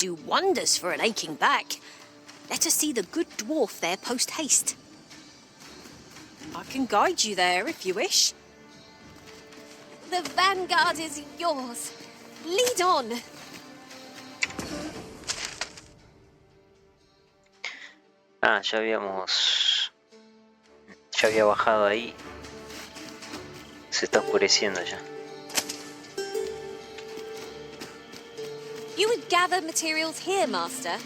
Do wonders for an aching back. Let us see the good dwarf there post-haste. I can guide you there if you wish. The vanguard is yours. Lead on. Ah, ya había bajado ahí. Se está oscureciendo ya. You would gather materials here, Master.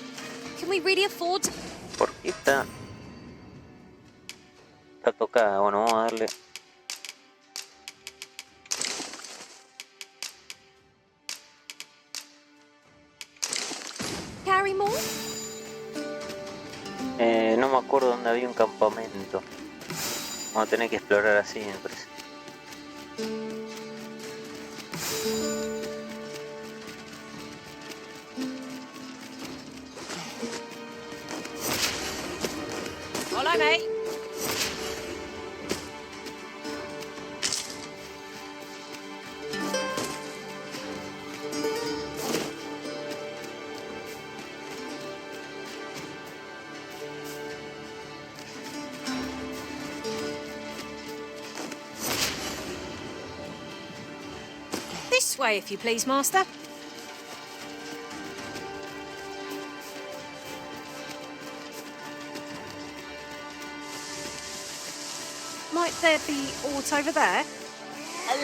Can we really afford to... ¿Por qué está tocada? Bueno, vamos a darle. carry more? No me acuerdo dónde había un campamento. Vamos a tener que explorar así, me parece. Follow me. This way, if you please, Master. Might there be aught over there?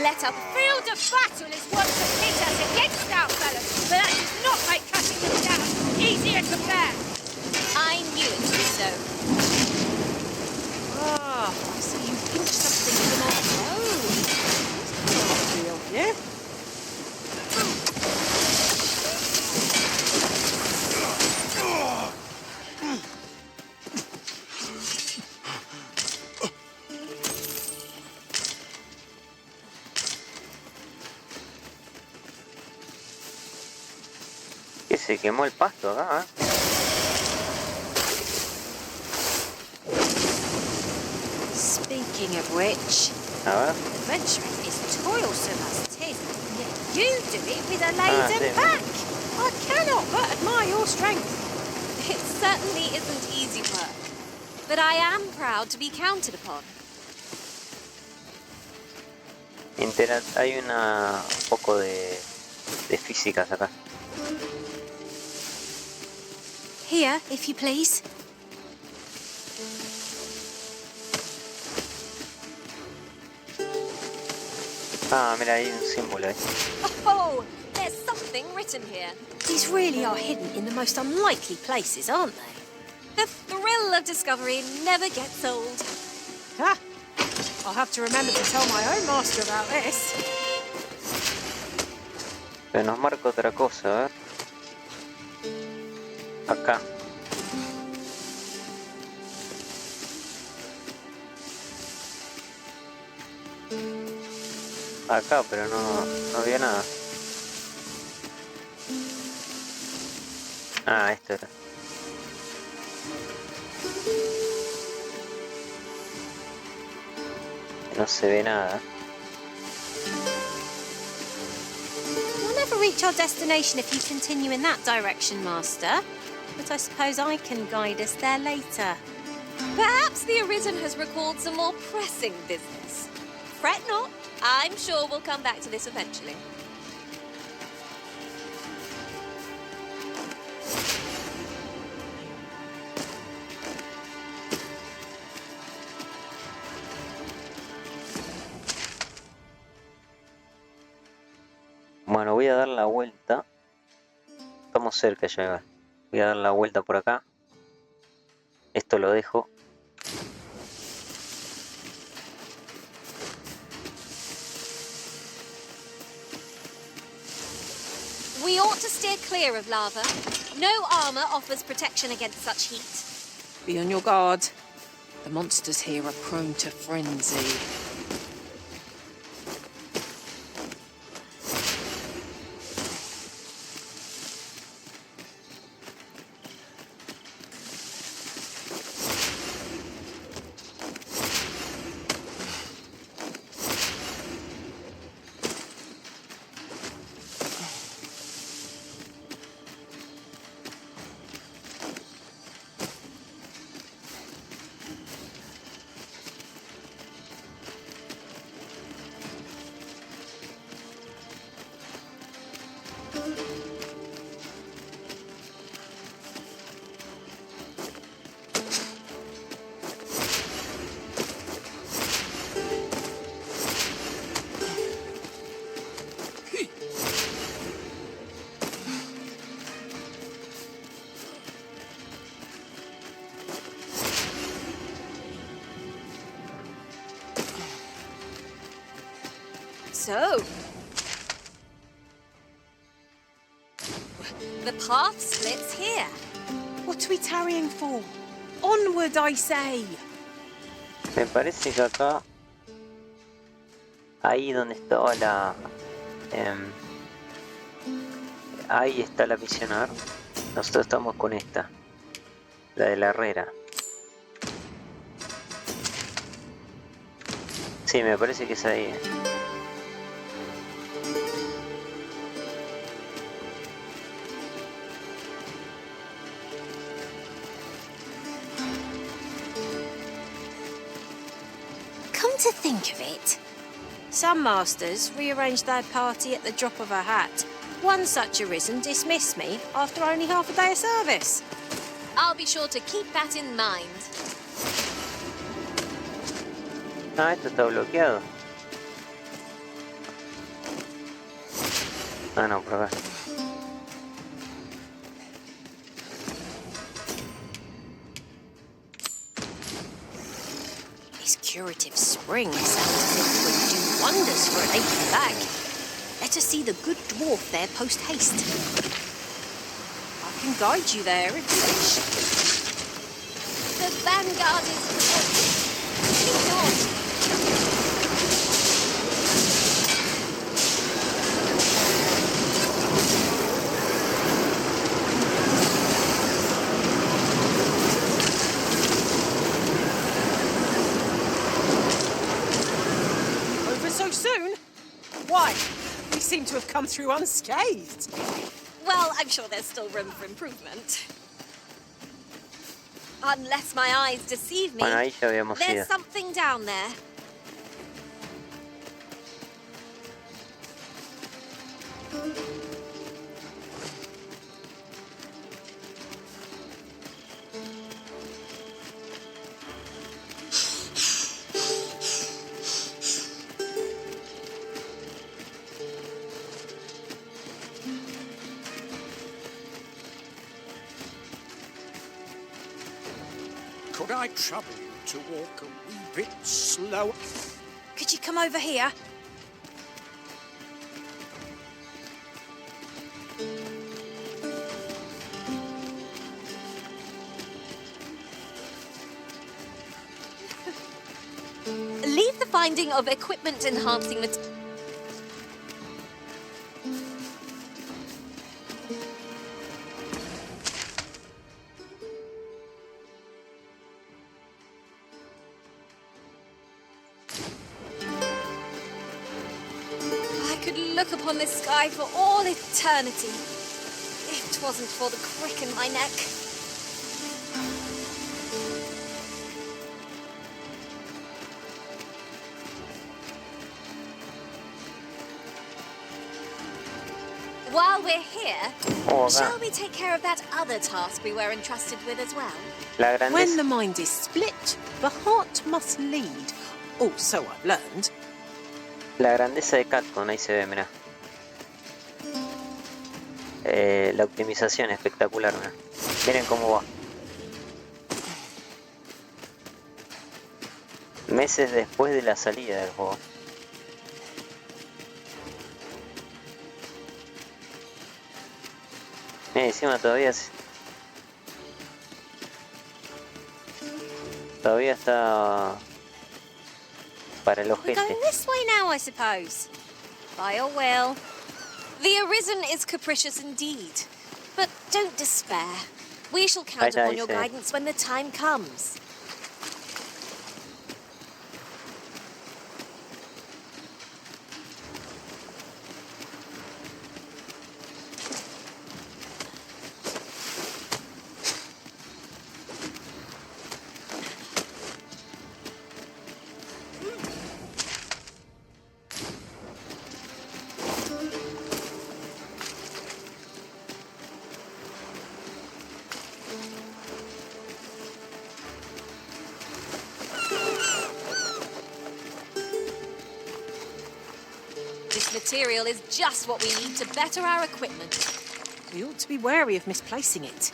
Let up. Field of battle is one to pit us against our fellows, but that does not make cutting them down easier to bear. I knew it would be so. Ah, I see you pinched something in the mouth. Oh, real, yeah? Que se quemó el pasto acá, ¿eh? Speaking of which, A ver. adventuring is toilsome as it is, yet you do it with a laden sí. back. I cannot but admire your strength. It certainly isn't easy work, but I am proud to be counted upon. Hay un poco de físicas acá. Here, if you please. Ah, mira, hay un símbolo ahí. Oh, there's something written here. These really are hidden in the most unlikely places, aren't they? The thrill of discovery never gets old. Ah, I'll have to remember to tell my own master about this. Pero nos marca otra cosa, a ver. Acá. Acá, pero no había nada. Ah, esto era. No se ve nada. We'll never reach our destination if you continue in that direction, Master. But I suppose I can guide us there later. Perhaps the Arisen has recalled some more pressing business. Fret not. I'm sure we'll come back to this eventually. Bueno, voy a dar la vuelta. Estamos cerca ya. Voy a dar la vuelta por acá. Esto lo dejo. We ought to steer clear of lava. No armor offers protection against such heat. Be on your guard. The monsters here are prone to frenzy. So, the path splits here. What are we tarrying for? Onward, I say! Me parece que acá, ahí donde estaba la... ahí está la misión, a ver. Nosotros estamos con esta, la de la herrera. Sí, me parece que es ahí. Come to think of it, some masters rearrange their party at the drop of a hat. One such arisen dismissed me after only half a day of service. I'll be sure to keep that in mind. Ah, esto está bloqueado. Ah, no, por acá. This curative spring sounds as if it would do wonders for an aching back. Let us see the good dwarf there post haste. I can guide you there if you wish. The vanguard is lead on. Over so soon? Why? We seem to have come through unscathed. Well, I'm sure there's still room for improvement. Unless my eyes deceive me, Bueno, ahí ya habíamos ido. there's something down there. Could I trouble you to walk a wee bit slower? Could you come over here? Leave the finding of equipment enhancing materials. I could look upon this sky for all eternity, if 'twasn't for the crick in my neck. While we're here, Oh, acá. shall we take care of that other task we were entrusted with as well? La When grandeza. the mind is split, the heart must lead. Oh, so I've learned. La grandeza de Capcom, ahí se ve, mirá. La optimización espectacular, mirá. Miren cómo va. Meses después de la salida del juego. Encima todavía está para el We're ojete. going this way now, I suppose. By your will. The Arisen is capricious indeed. But don't despair. We shall count Ahí upon your dice. guidance when the time comes. This material is just what we need to better our equipment. We ought to be wary of misplacing it.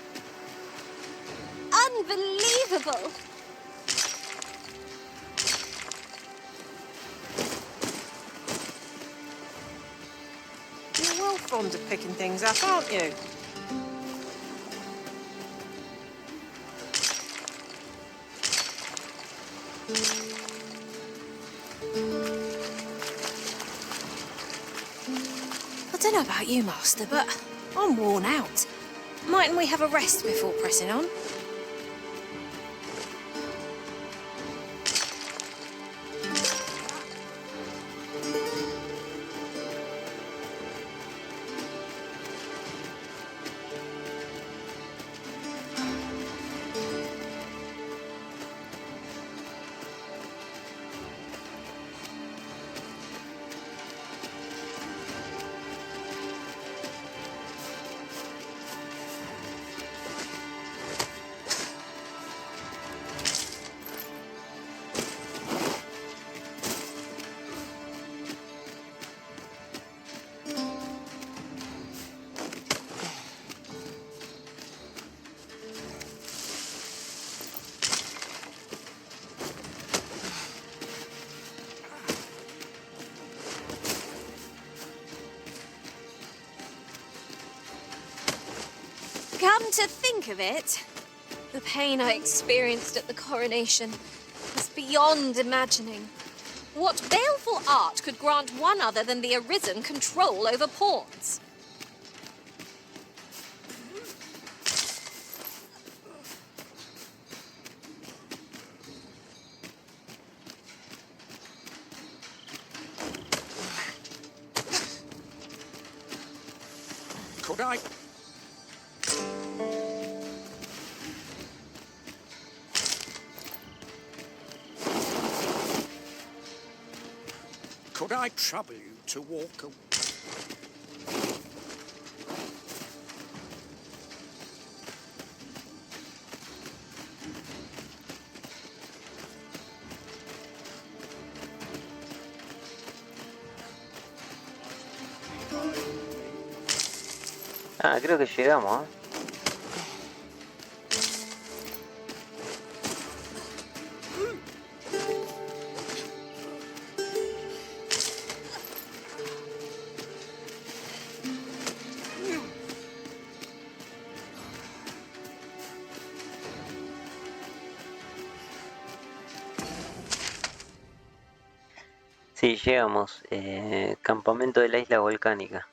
Unbelievable! fond of picking things up, aren't you? I don't know about you, Master, but I'm worn out. Mightn't we have a rest before pressing on? Come to think of it, the pain I experienced at the coronation was beyond imagining. What baleful art could grant one other than the Arisen control over pawns? Could I? Could I trouble you to walk away? Ah, creo que llegamos, ¿eh? Sí, llegamos. Campamento de la isla volcánica.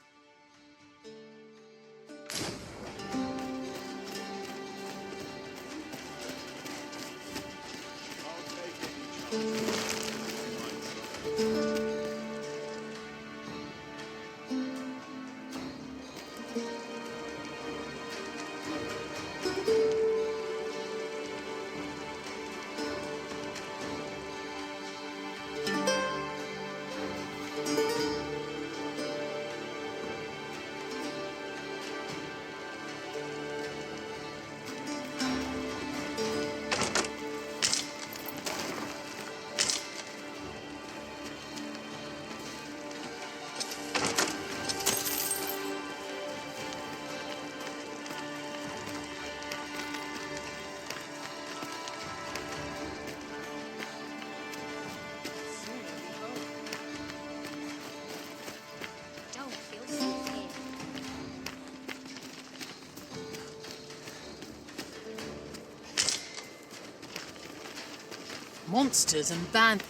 Monsters and band.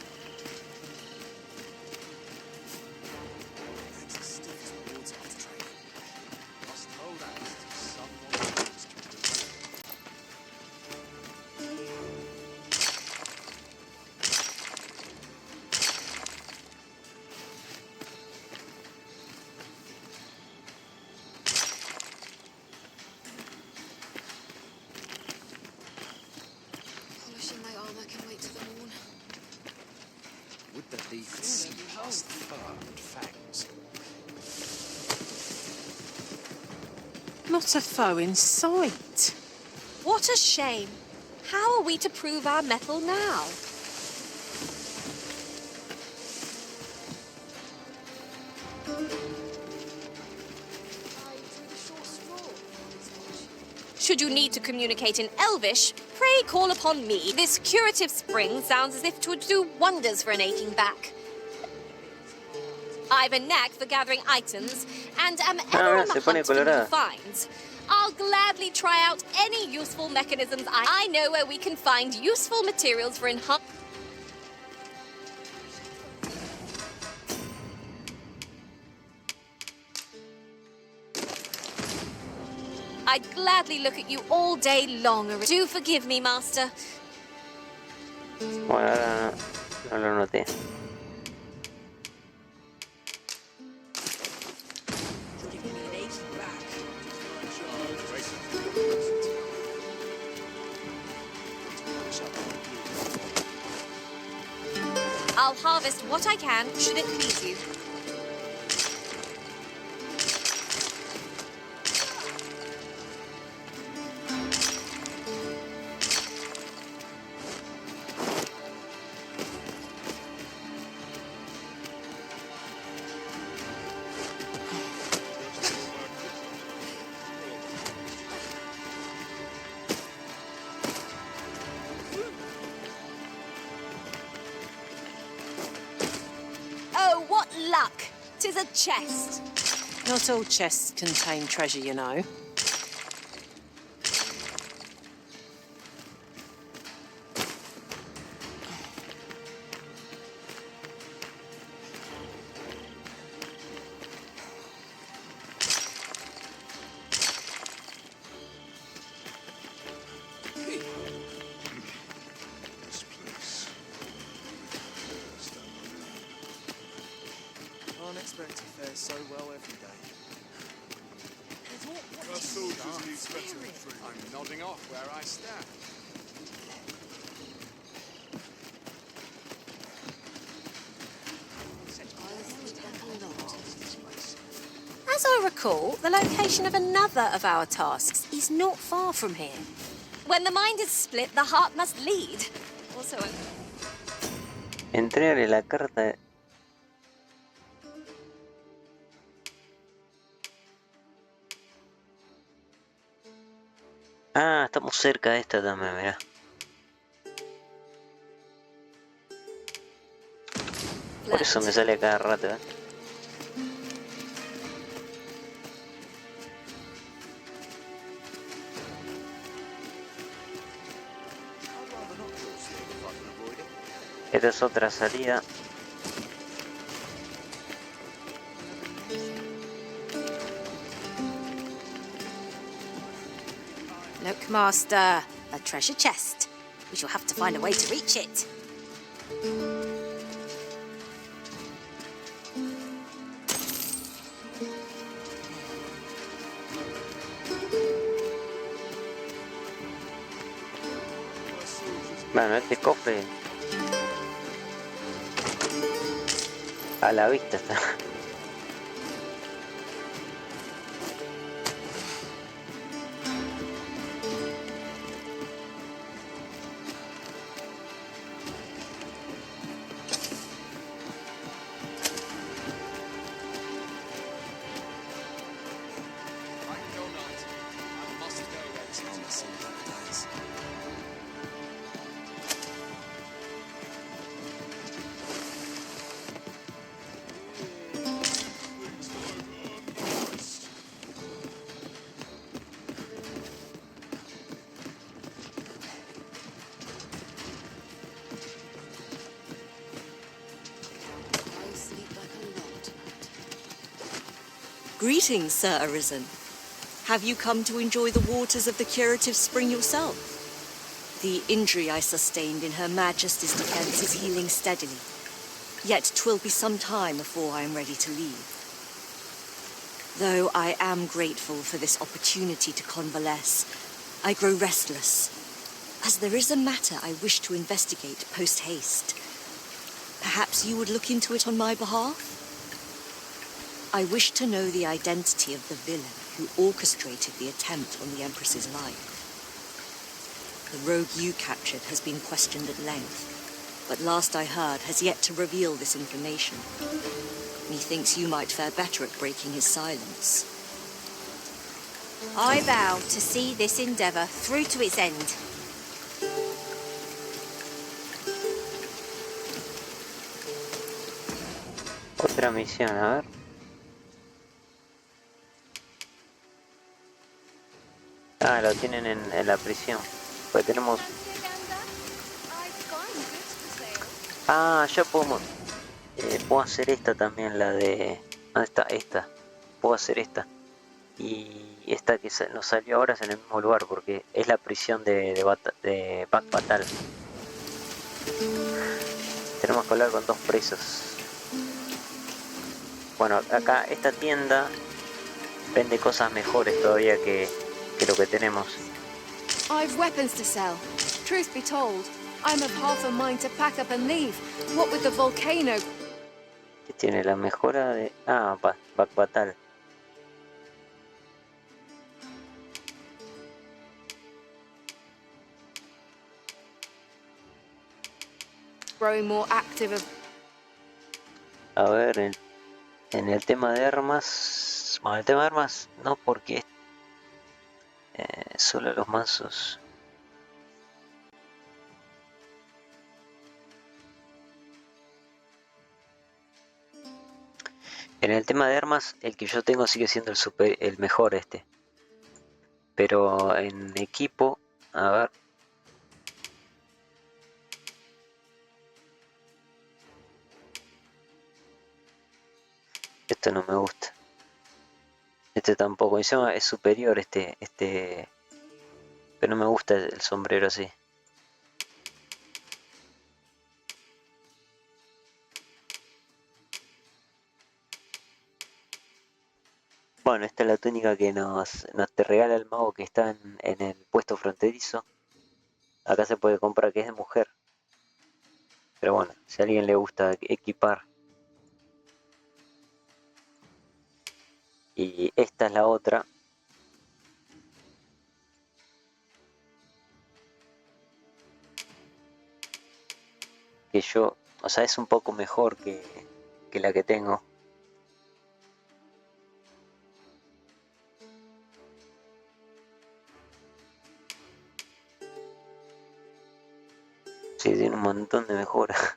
Polishing my armor can wait till the morn. Would that thee could see past the fur and fangs. Not a foe in sight. What a shame. How are we to prove our mettle now? Should you need to communicate in Elvish, pray call upon me. This curative spring sounds as if it would do wonders for an aching back. I've a knack for gathering items, and am ever on the se pone hunt for new colorada. finds. I'll gladly try out any useful mechanisms. I know where we can find useful materials for enhancing. I'd gladly look at you all day long. Do forgive me, Master. Bueno, ahora no lo noté. I'll harvest what I can, should it please you. Oh, what luck! 'Tis a chest. Not all chests contain treasure, you know. This place. Can't expect to fare so well every day. Our soldiers need better training. I'm nodding off where I stand. As I recall, the location of another of our tasks is not far from here. When the mind is split, the heart must lead. Also, Entrégale la carta. Ah, estamos cerca de esta también, mirá. Por eso me sale a cada rato, ¿eh? Esta es otra salida. Look, Master, a treasure chest. We shall have to find a way to reach it. Bueno, este cofre a la vista está. Greetings, Sir Arisen. Have you come to enjoy the waters of the curative spring yourself? The injury I sustained in Her Majesty's defence is healing steadily. Yet 'twill be some time before I am ready to leave. Though I am grateful for this opportunity to convalesce, I grow restless, as there is a matter I wish to investigate post-haste. Perhaps you would look into it on my behalf? I wish to know the identity of the villain who orchestrated the attempt on the Empress's life. The rogue you captured has been questioned at length, but last I heard has yet to reveal this information. Methinks you might fare better at breaking his silence. I vow to see this endeavour through to its end. Otra misión, a ver. Ah, lo tienen en la prisión. Pues tenemos... Ah, ya podemos... puedo hacer esta también, la de... ¿Dónde está? Esta. Puedo hacer esta. Y esta que nos salió ahora es en el mismo lugar, porque es la prisión de Back Batal. Tenemos que hablar con 2 presos. Bueno, acá esta tienda vende cosas mejores todavía que lo que tenemos. I've weapons to sell. Truth be told, I'm of half a mind to pack up and leave. What with the volcano... Que tiene la mejora de... Ah, Back Batal. growing more active of... A ver, en el tema de armas... Bueno, el tema de armas no, porque solo los mazos. En el tema de armas, el que yo tengo sigue siendo el mejor este. Pero en equipo, a ver. Esto no me gusta. Este tampoco. Encima es superior este. Pero no me gusta el sombrero así. Bueno, esta es la túnica que nos te regala el mago que está en el puesto fronterizo. Acá se puede comprar, que es de mujer. Pero bueno, si a alguien le gusta equipar. Y esta es la otra. Que yo, o sea, es un poco mejor que la que tengo. Sí, tiene un montón de mejoras.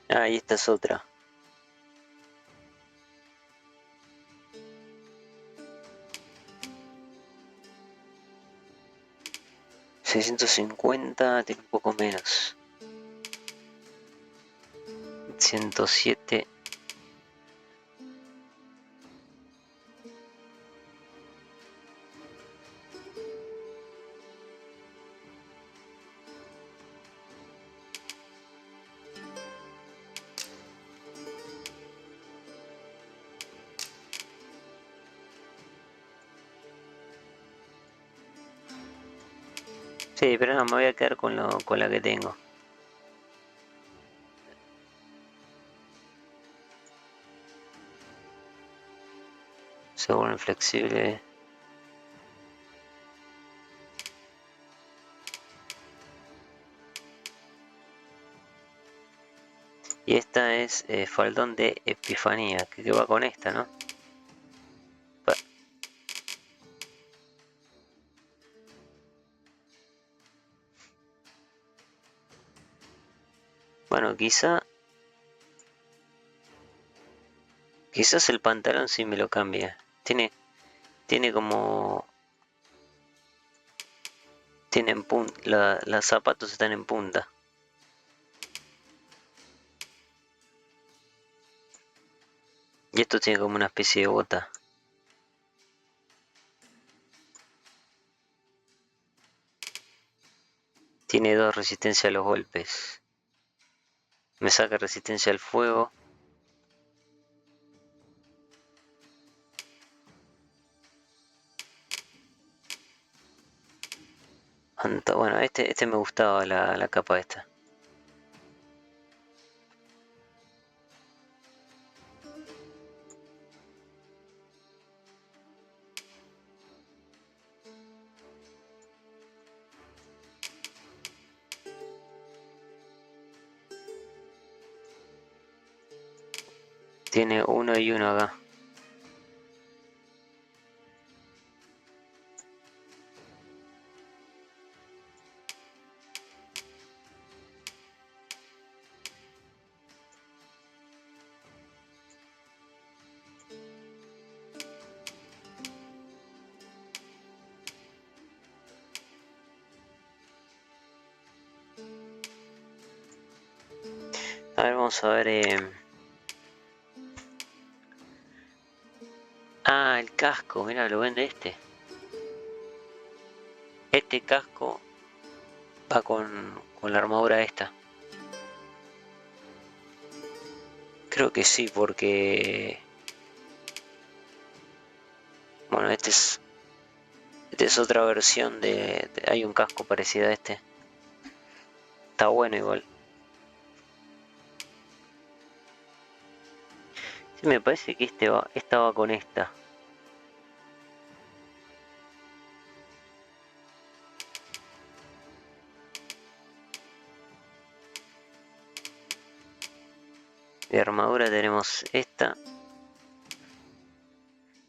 Ah, y esta es otra. $650, tiene un poco menos. 107. Sí, pero no, me voy a quedar con la que tengo. Seguro inflexible. Y esta es faldón de epifanía, que va con esta, ¿no? Bueno, quizás el pantalón sí me lo cambia. Tiene como... Tienen los zapatos están en punta. Y esto tiene como una especie de bota. Tiene 2 resistencia a los golpes. Me saca resistencia al fuego. Bueno, este me gustaba la capa esta. Tiene 1 y 1 acá. A ver, vamos a ver. Ah, el casco, mira, lo vende este. Este casco va con la armadura esta. Creo que sí, porque... Bueno, esta es otra versión hay un casco parecido a este. Está bueno igual. Sí, me parece que esta va con esta. De armadura tenemos esta.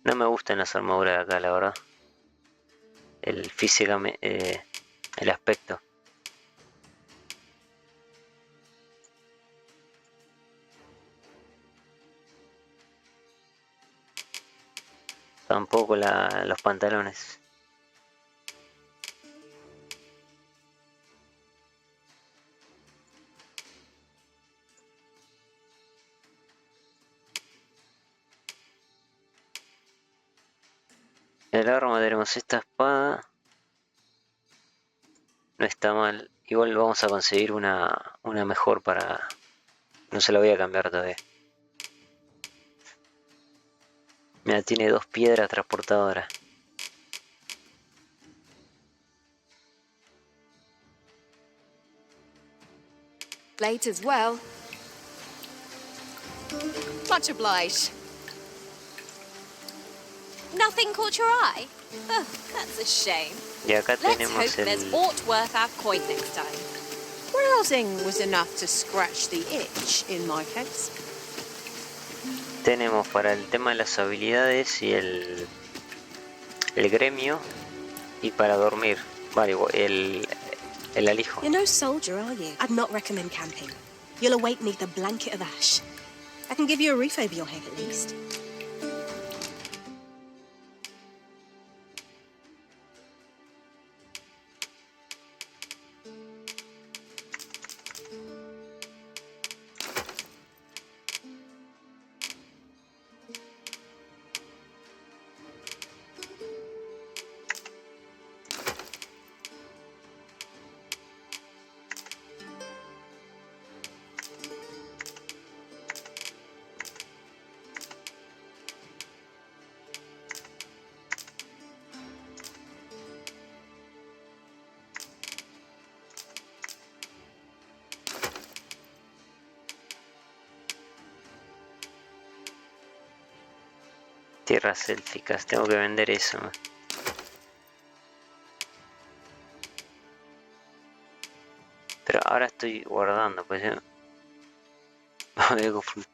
No me gustan las armaduras de acá, la verdad. El aspecto. Tampoco los pantalones. El arma tenemos esta espada. No está mal. Igual vamos a conseguir una mejor para... No se la voy a cambiar todavía. Mira, tiene 2 piedras transportadoras. Late as well. Much obliged. Nothing caught your eye? Oh, that's a shame. Y acá Let's hope tenemos there's el... aught worth our coin next time. Browsing was enough to scratch the itch in my case. Tenemos para el tema de las habilidades y el gremio y para dormir. Vale, el alijo. You're no soldier, are you? I'd not recommend camping. You'll awake neath a blanket of ash. I can give you a roof over your head at least. Tierras élficas, tengo que vender eso. Pero ahora estoy guardando, pues ya. Voy a confundir.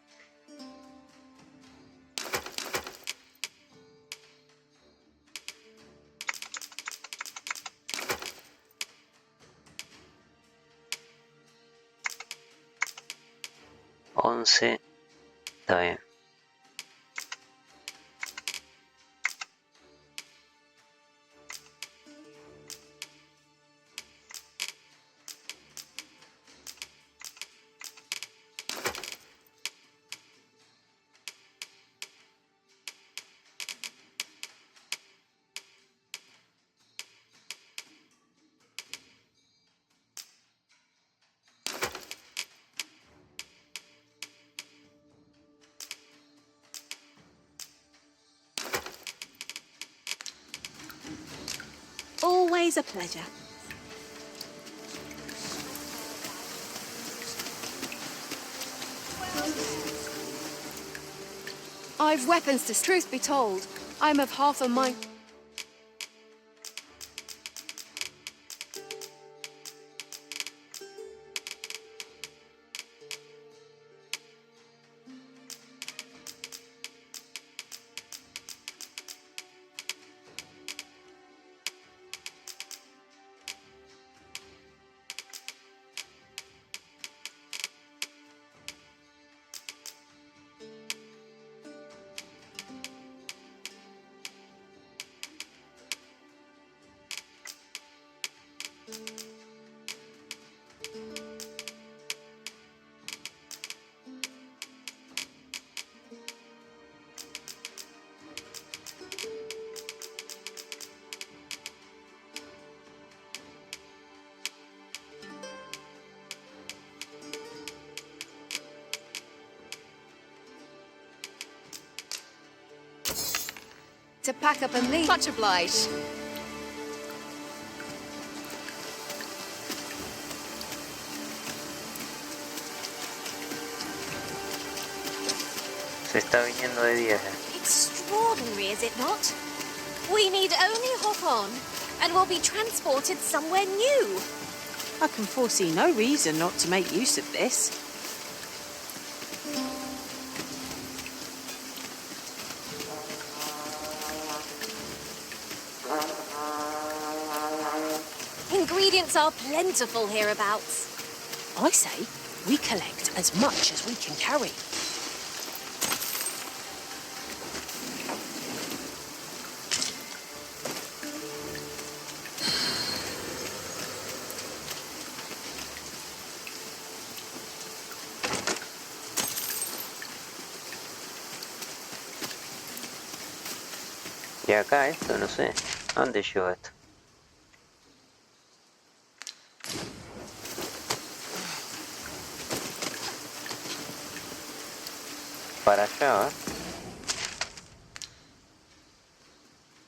Once. Está bien. Always a pleasure. I've weapons to... Truth be told, I'm of half a mind... to pack up and leave. Much obliged. Se está viniendo de día ya. Extraordinary, is it not? We need only hop on, and we'll be transported somewhere new. I can foresee no reason not to make use of this. Ingredients are plentiful hereabouts. I say we collect as much as we can carry. Y acá esto, no sé. ¿A dónde lleva esto? Para allá, ¿eh?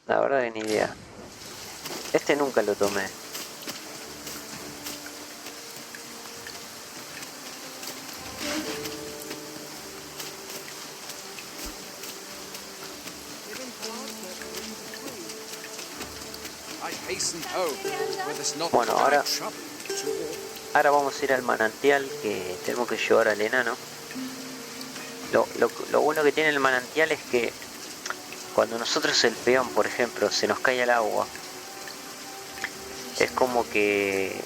La verdad que ni idea. Este nunca lo tomé. I hasten home, where there's not Bueno, what I ahora trouble you to walk. Ahora vamos a ir al manantial que tenemos que llevar al enano. Lo bueno que tiene el manantial es que cuando nosotros el peón, por ejemplo, se nos cae al agua, es como que,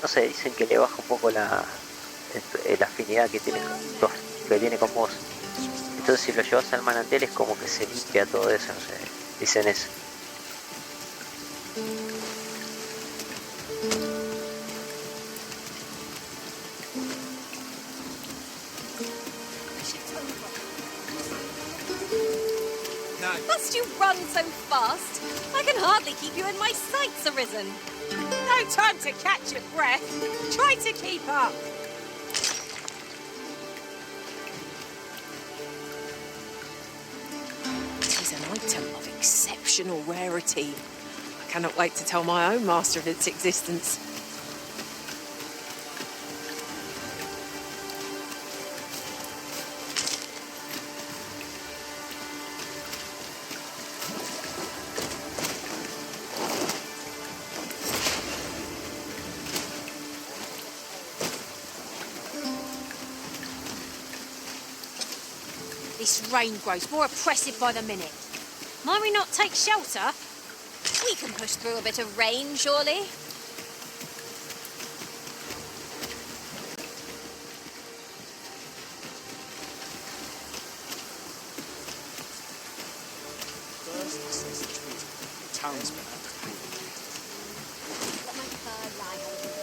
no sé, dicen que le baja un poco la afinidad que tiene con vos. Entonces si lo llevas al manantial es como que se limpia todo eso, no sé, dicen eso. Must you run so fast? I can hardly keep you in my sights, Arisen. No time to catch your breath. Try to keep up. It is an item of exceptional rarity. I cannot wait to tell my own master of its existence. This rain grows more oppressive by the minute. Might we not take shelter? We can push through a bit of rain, surely. First, Ezezsg tweeted. The townsmen have to pay. Let my fur lie over me.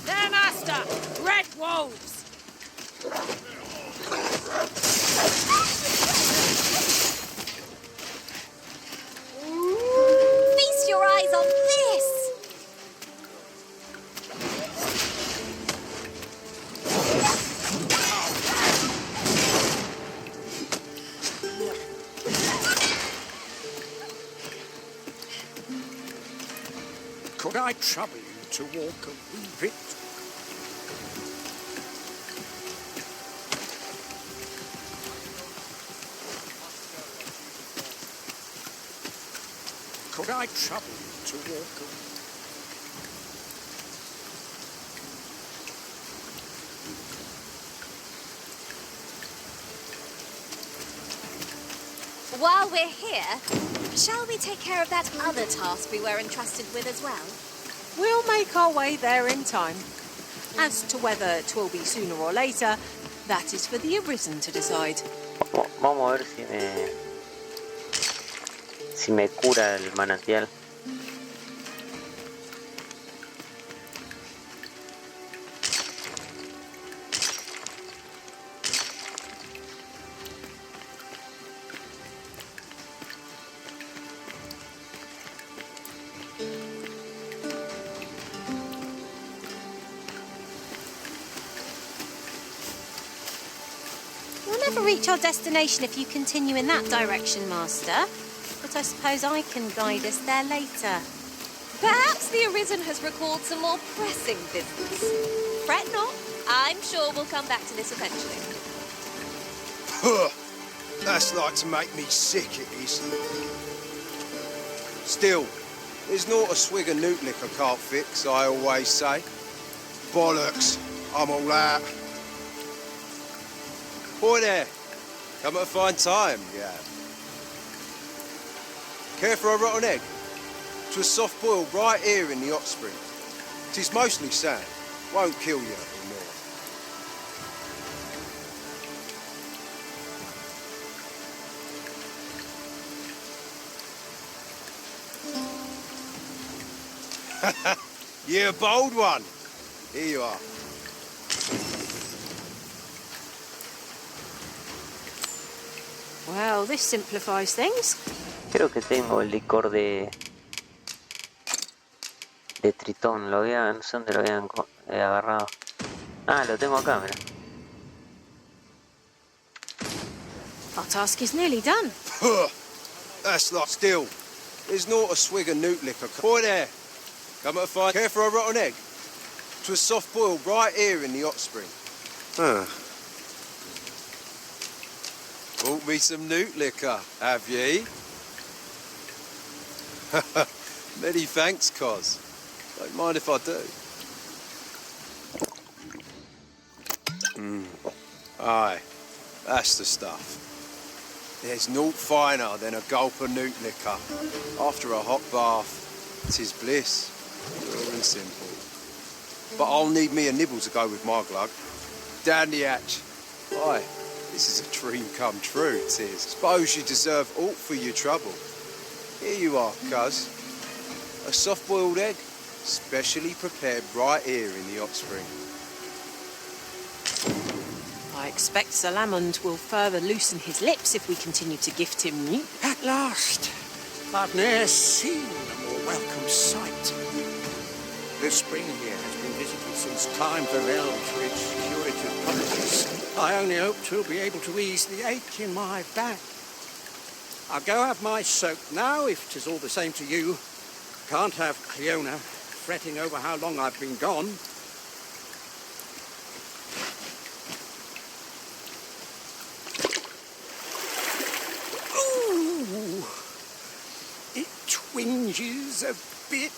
There, master! Red wolves! Feast your eyes on this! Could I trouble you to walk a wee bit? Could I trouble you to walk a While we're here, shall we take care of that other task we were entrusted with as well? We'll make our way there in time. As to whether 'twill be sooner or later, that is for the Arisen to decide. Vamos a ver si me cura el manantial. never reach our destination if you continue in that direction, Master. But I suppose I can guide us there later. Perhaps the Arisen has recalled some more pressing business. Fret not. I'm sure we'll come back to this eventually. Huh. That's like to make me sick, it is. Still, there's not a swig of newt liquor can't fix, I always say. Bollocks, I'm all out. Boy there, come at a fine time, yeah. Care for a rotten egg? 'Twas soft boiled right here in the hot spring. 'Tis mostly sand, won't kill you anymore. You're a bold one. Here you are. Well, this simplifies things. Creo que tengo el licor de Tritón. Lo había, no sé dónde lo habían agarrado. Ah, lo tengo acá, mira. Our task is nearly done. That's like still. There's not a swig of newt liquor. Boy there, come at a fine. Care for a rotten egg? 'Twas soft boiled right here in the hot spring. Bought me some newt liquor, have ye? Many thanks, Cos. Don't mind if I do. Aye, that's the stuff. There's naught finer than a gulp of newt liquor. After a hot bath, 'tis bliss, pure and simple. But I'll need me a nibble to go with my glug. Down the hatch. Aye, this is a dream come true, 'tis. Suppose you deserve aught for your trouble. Here you are, cuz. A soft-boiled egg, specially prepared right here in the hot spring. I expect Sir Lamond will further loosen his lips if we continue to gift him meat. At last, I've ne'er seen a more welcome sight. This spring here has been visited since time for elves with curative properties. I only hope to be able to ease the ache in my back. I'll go have my soak now, if 'tis all the same to you. Can't have Cleona fretting over how long I've been gone. Ooh, it twinges a bit.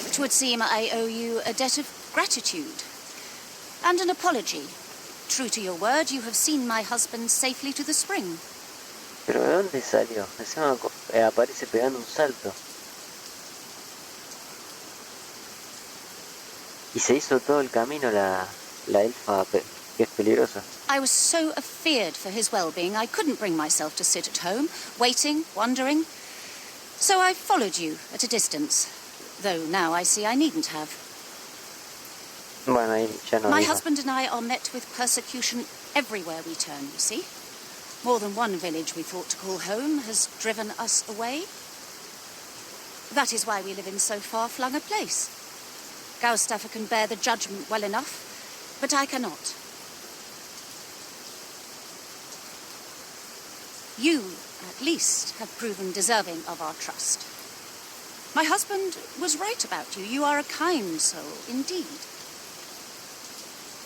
It would seem I owe you a debt of gratitude and an apology. True to your word, you have seen my husband safely to the spring. Pero ¿de dónde salió? Encima aparece pegando un salto. Y se hizo todo el camino la elfa, que es peligrosa. I was so afeared for his well-being, I couldn't bring myself to sit at home, waiting, wondering. So I followed you at a distance, though now I see I needn't have. Bueno, ahí ya no My dijo. husband and I are met with persecution everywhere we turn, you see. More than one village we thought to call home has driven us away. That is why we live in so far-flung a place. Gaustaffer can bear the judgment well enough, but I cannot. You, at least, have proven deserving of our trust. My husband was right about you. You are a kind soul, indeed.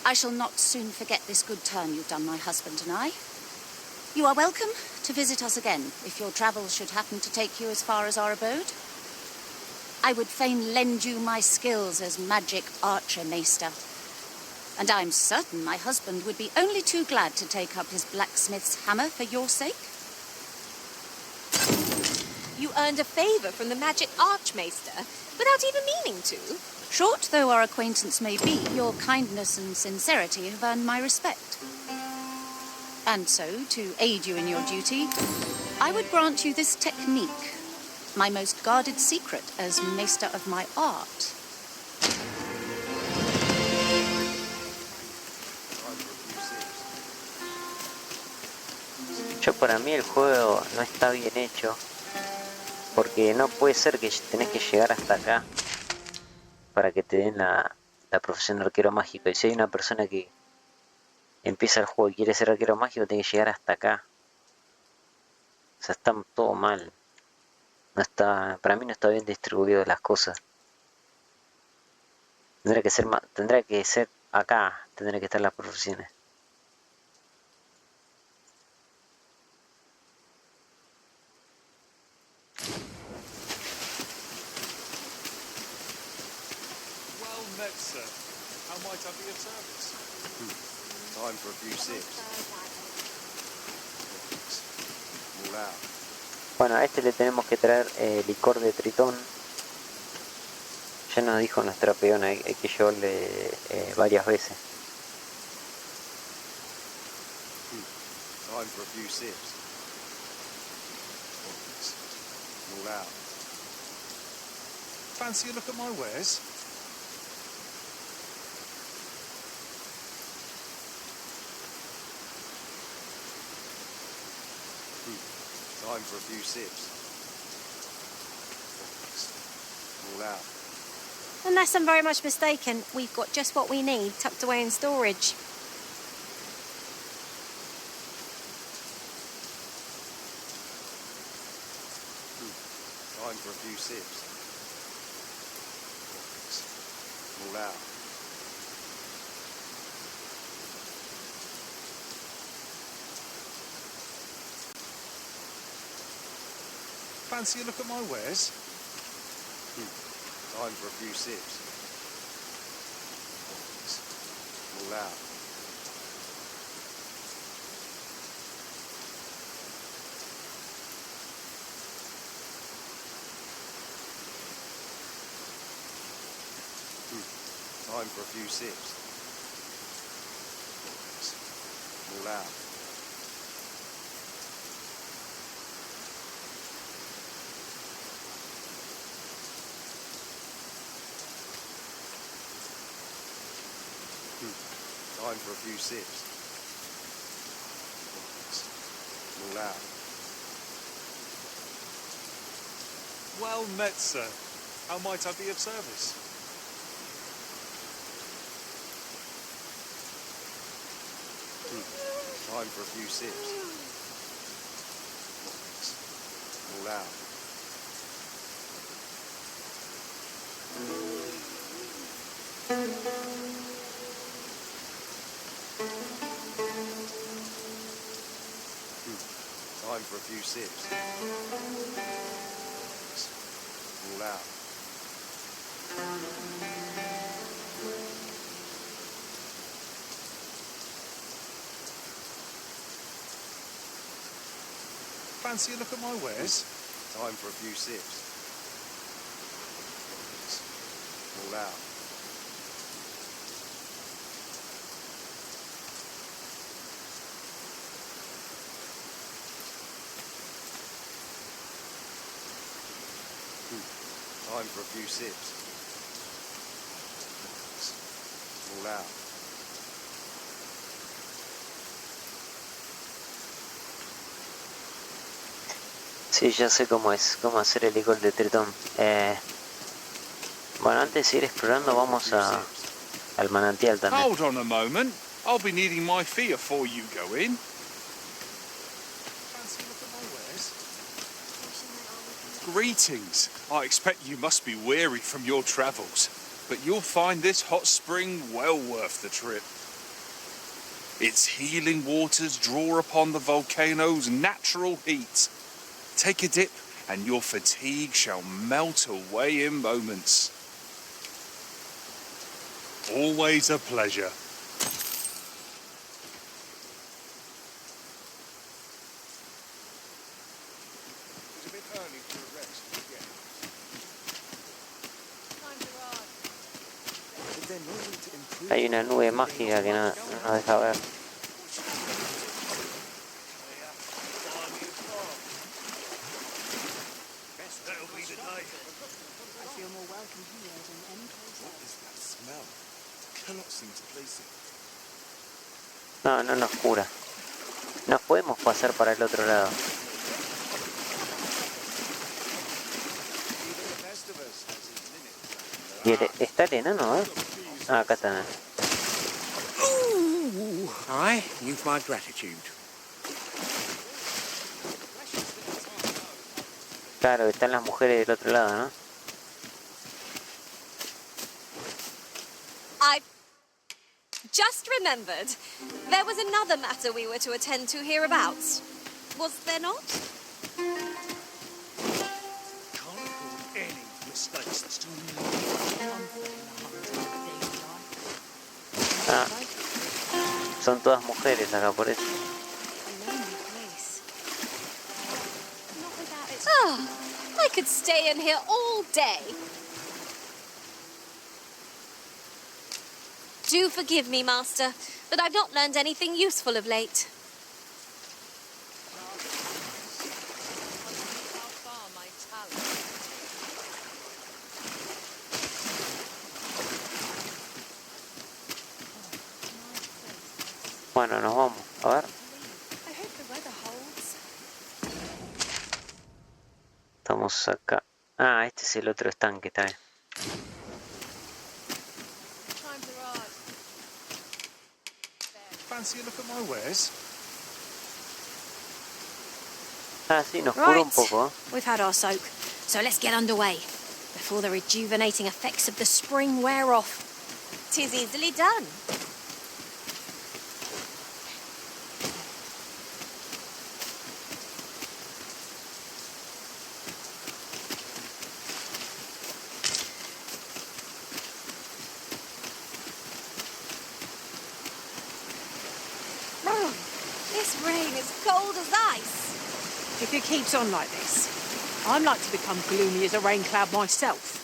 I shall not soon forget this good turn you've done my husband and I. You are welcome to visit us again, if your travels should happen to take you as far as our abode. I would fain lend you my skills as magic archer maester, and I'm certain my husband would be only too glad to take up his blacksmith's hammer for your sake. You earned a favour from the magic archmaester without even meaning to. Short though our acquaintance may be, your kindness and sincerity have earned my respect. And so, to aid you in your duty, I would grant you this technique, my most guarded secret as maester of my art. Yo, para mí el juego no está bien hecho, porque no puede ser que tenés que llegar hasta acá para que te den la la profesión de arquero mágico. Y si hay una persona que empieza el juego y quiere ser arquero mágico, tiene que llegar hasta acá. O sea, está todo mal. No está, para mí no está bien distribuido las cosas. Tendría que ser acá, tendría que estar las profesiones. Well met, sir. How might I be of service? Time for a few sips. All out. Bueno, a este le tenemos que traer licor de tritón. Ya nos dijo nuestra peona, hay que llevarle varias veces. Time for a few sips. All out. Fancy a look at my wares? Time for a few sips. All out. Unless I'm very much mistaken, we've got just what we need tucked away in storage. Time for a few sips. All out. Fancy a look at my wares? Time for a few sips. All out. Time for a few sips. All out. Time for a few sips. All out. Well met, sir. How might I be of service? Time for a few sips. All out. Time for a few sips. All out. Fancy a look at my wares? Time for a few sips. All out. Time for a few sips. All out. Sí, ya sé cómo es, cómo hacer el licor de tritón. Bueno, antes de ir explorando vamos al manantial también. Hold on a moment. I'll be needing my fee before you go in. Fancy a look at my wares? Greetings. I expect you must be weary from your travels, but you'll find this hot spring well worth the trip. Its healing waters draw upon the volcano's natural heat. Take a dip, and your fatigue shall melt away in moments. Always a pleasure. It's a bit early for a rest, yeah. Is there no need to improve? Hay una nube mágica que no nos deja ver. No, no nos cura. Nos podemos pasar para el otro lado. Y está el enano, ¿eh? Ah, acá están. Aye, you've my gratitude. Claro, están las mujeres del otro lado, ¿no? I've just remembered. There was another matter we were to attend to hereabouts. Was there not? Can't afford any mistakes this time. Ah, son todas mujeres acá, por eso. Oh, I could stay in here all day. Do forgive me, Master, but I've not learned anything useful of late. Bueno, nos vamos. A ver. Estamos acá. Ah, este es el otro estanque, está bien. Fancy a look at my wares? Ah, sí, nos curó un Right. poco, ¿eh? We've had our soak, so let's get underway before the rejuvenating effects of the spring wear off. 'Tis easily done. This rain is cold as ice. If it keeps on like this, I'm like to become gloomy as a rain cloud myself.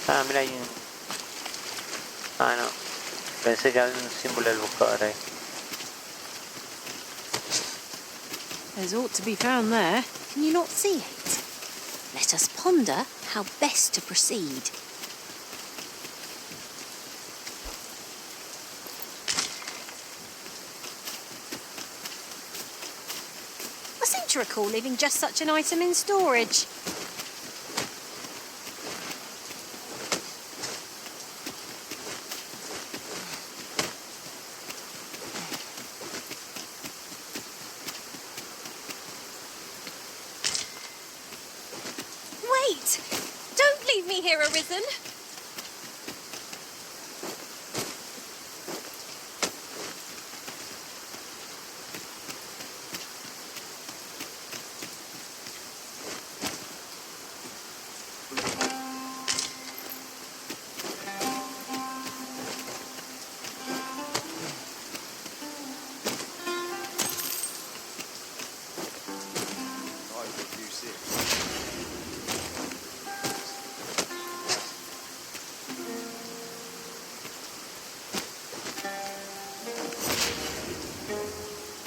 Ah, mira, hay un... Ah, no. Pensé que había un símbolo del buscador ahí. There's ought to be found there. Can you not see it? Let us ponder how best to proceed. I seem to recall leaving just such an item in storage. Wait! Don't leave me here, Arisen!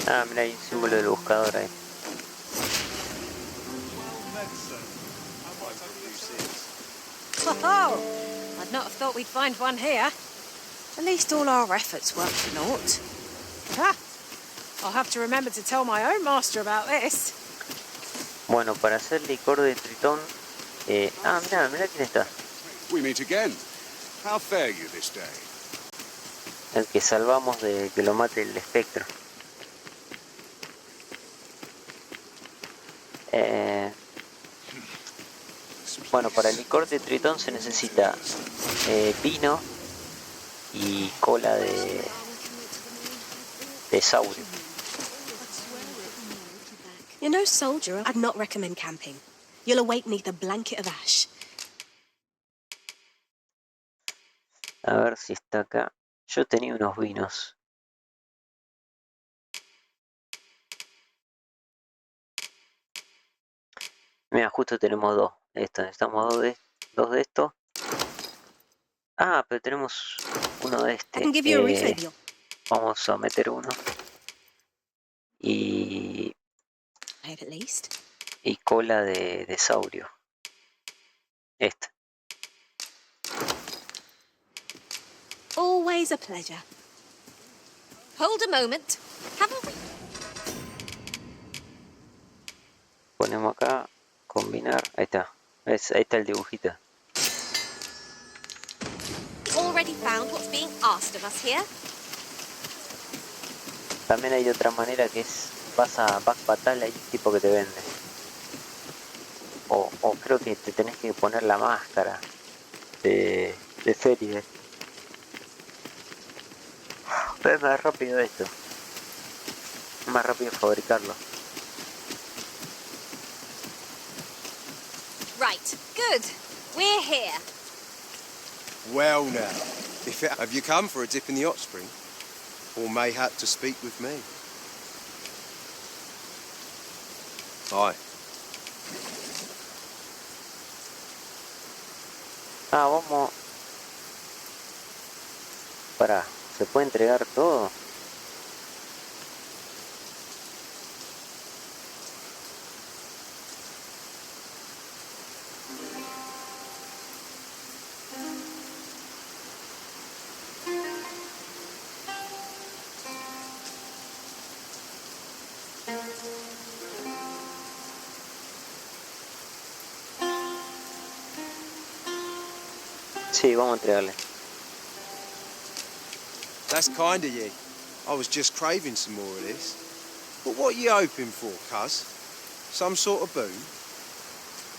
Ah, mira, hay un símbolo del buscador ahí. Oh, I'd not have thought we'd find one here. At least all our efforts weren't for naught. Ha! I'll have to remember to tell my own master about this. Bueno, para hacer licor de tritón... Ah, mira, mira quién está. We meet again. How fare you this day? El que salvamos de que lo mate el espectro. Bueno, para el licor de tritón se necesita vino y cola de saurio. You're no soldier. I'd not recommend camping. You'll awake neath a blanket of ash. A ver si está acá. Yo tenía unos vinos. Mira, justo tenemos dos. Necesitamos dos de estos. Ah, pero tenemos uno de I can give you a refill bill. Vamos a meter uno. Y I have at least. y cola de saurio. Esta. Always a pleasure. Hold a moment. Haven't we... Ponemos acá, combinar. Ahí está. ¿Ves? Ahí está el dibujito. last of us here. También hay otra manera que es, vas a Back Battle, hay un tipo que te vende. O creo que te tenés que poner la máscara de serie. Es más rápido esto. Es más rápido fabricarlo. Right, good. We're here. Well now, have you come for a dip in the hot spring? Or mayhap to speak with me? Aye. Ah, vamos. Pará, ¿se puede entregar todo? Sí, vamos a entregarle. That's kind of ye. I was just craving some more of this. But what are you hoping for, cuz? Some sort of boon?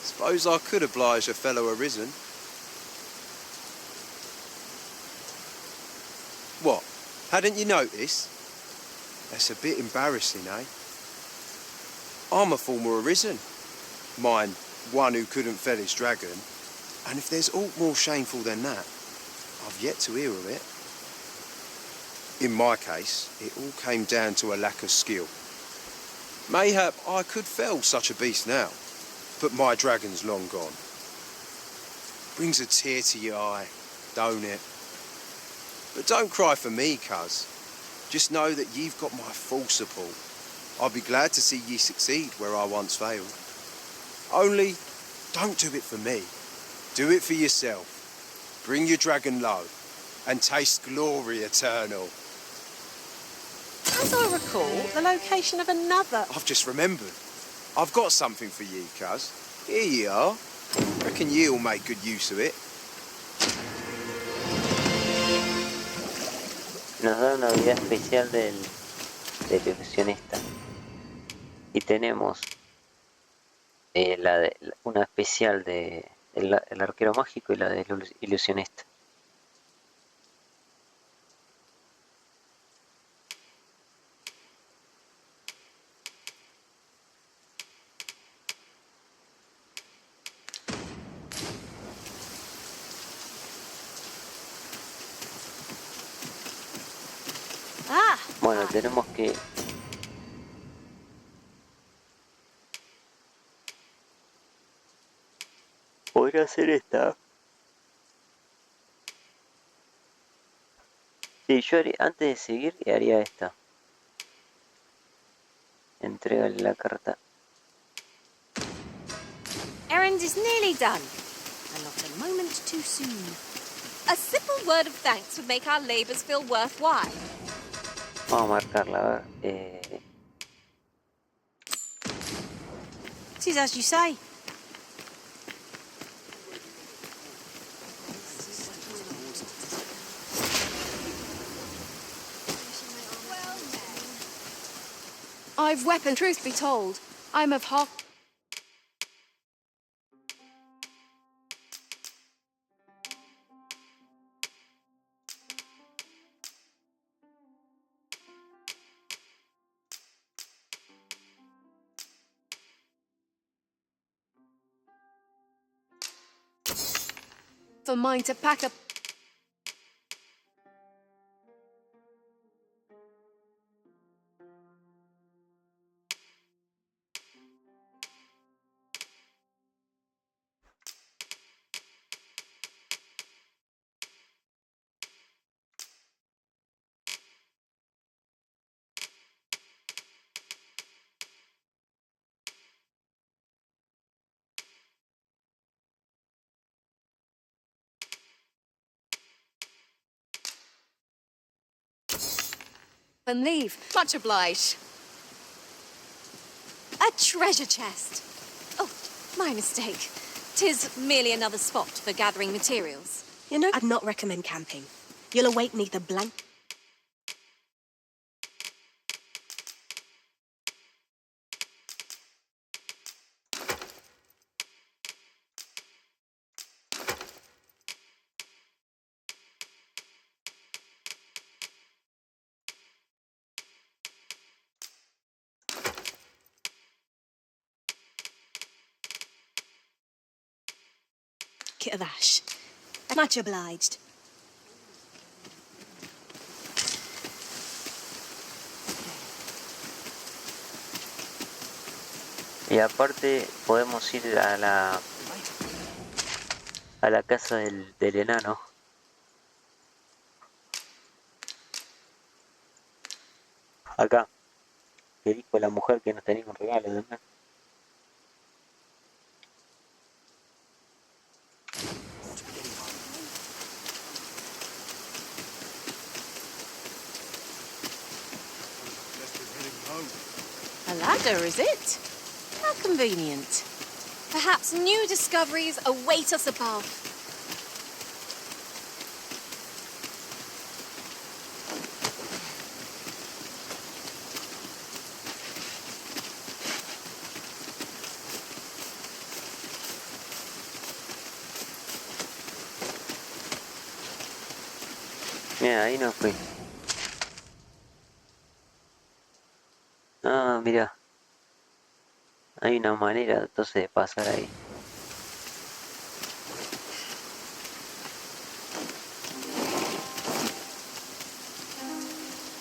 Suppose I could oblige a fellow arisen. What? Hadn't you noticed? That's a bit embarrassing, eh? I'm a former arisen. Mine, one who couldn't fell his dragon. And if there's aught more shameful than that, I've yet to hear of it. In my case, it all came down to a lack of skill. Mayhap I could fell such a beast now, but my dragon's long gone. Brings a tear to your eye, don't it? But don't cry for me, cuz. Just know that you've got my full support. I'll be glad to see ye succeed where I once failed. Only, don't do it for me. Do it for yourself. Bring your dragon low, and taste glory eternal. As I recall, the location of another... I've just remembered. I've got something for ye, cuz. Here ye are. Reckon ye'll make good use of it. Nos da una habilidad especial del ilusionista. Y tenemos una especial de el arquero mágico y la del ilusionista. Bueno, tenemos que... Podría hacer esta. Sí, yo haría, antes de seguir haría esta. Entrégale la carta. Errand is nearly done. And not a moment too soon. A simple word of thanks would make our labours feel worthwhile. Vamos a marcarla, a ver. It is as you say. I've weapon, truth be told. I'm of half... for mine to pack up... and leave. Much obliged. A treasure chest. Oh, my mistake. 'Tis merely another spot for gathering materials. You know, I'd not recommend camping. You'll awake neath a blanket. Of ash. Much obliged. Y aparte podemos ir a la casa del enano. Acá. Que dijo la mujer que nos tenía un regalo también. A ladder, is it? How convenient. Perhaps new discoveries await us above. Mira, ahí no fui. Ah, mira. Hay una manera entonces de pasar ahí.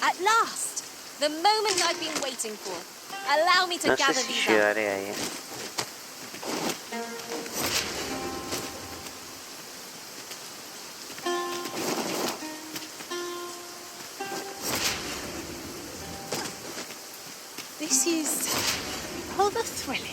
At last! The moment I've been waiting for. Allow me to No sé gather si these up. llegaré ahí. This is rather thrilling.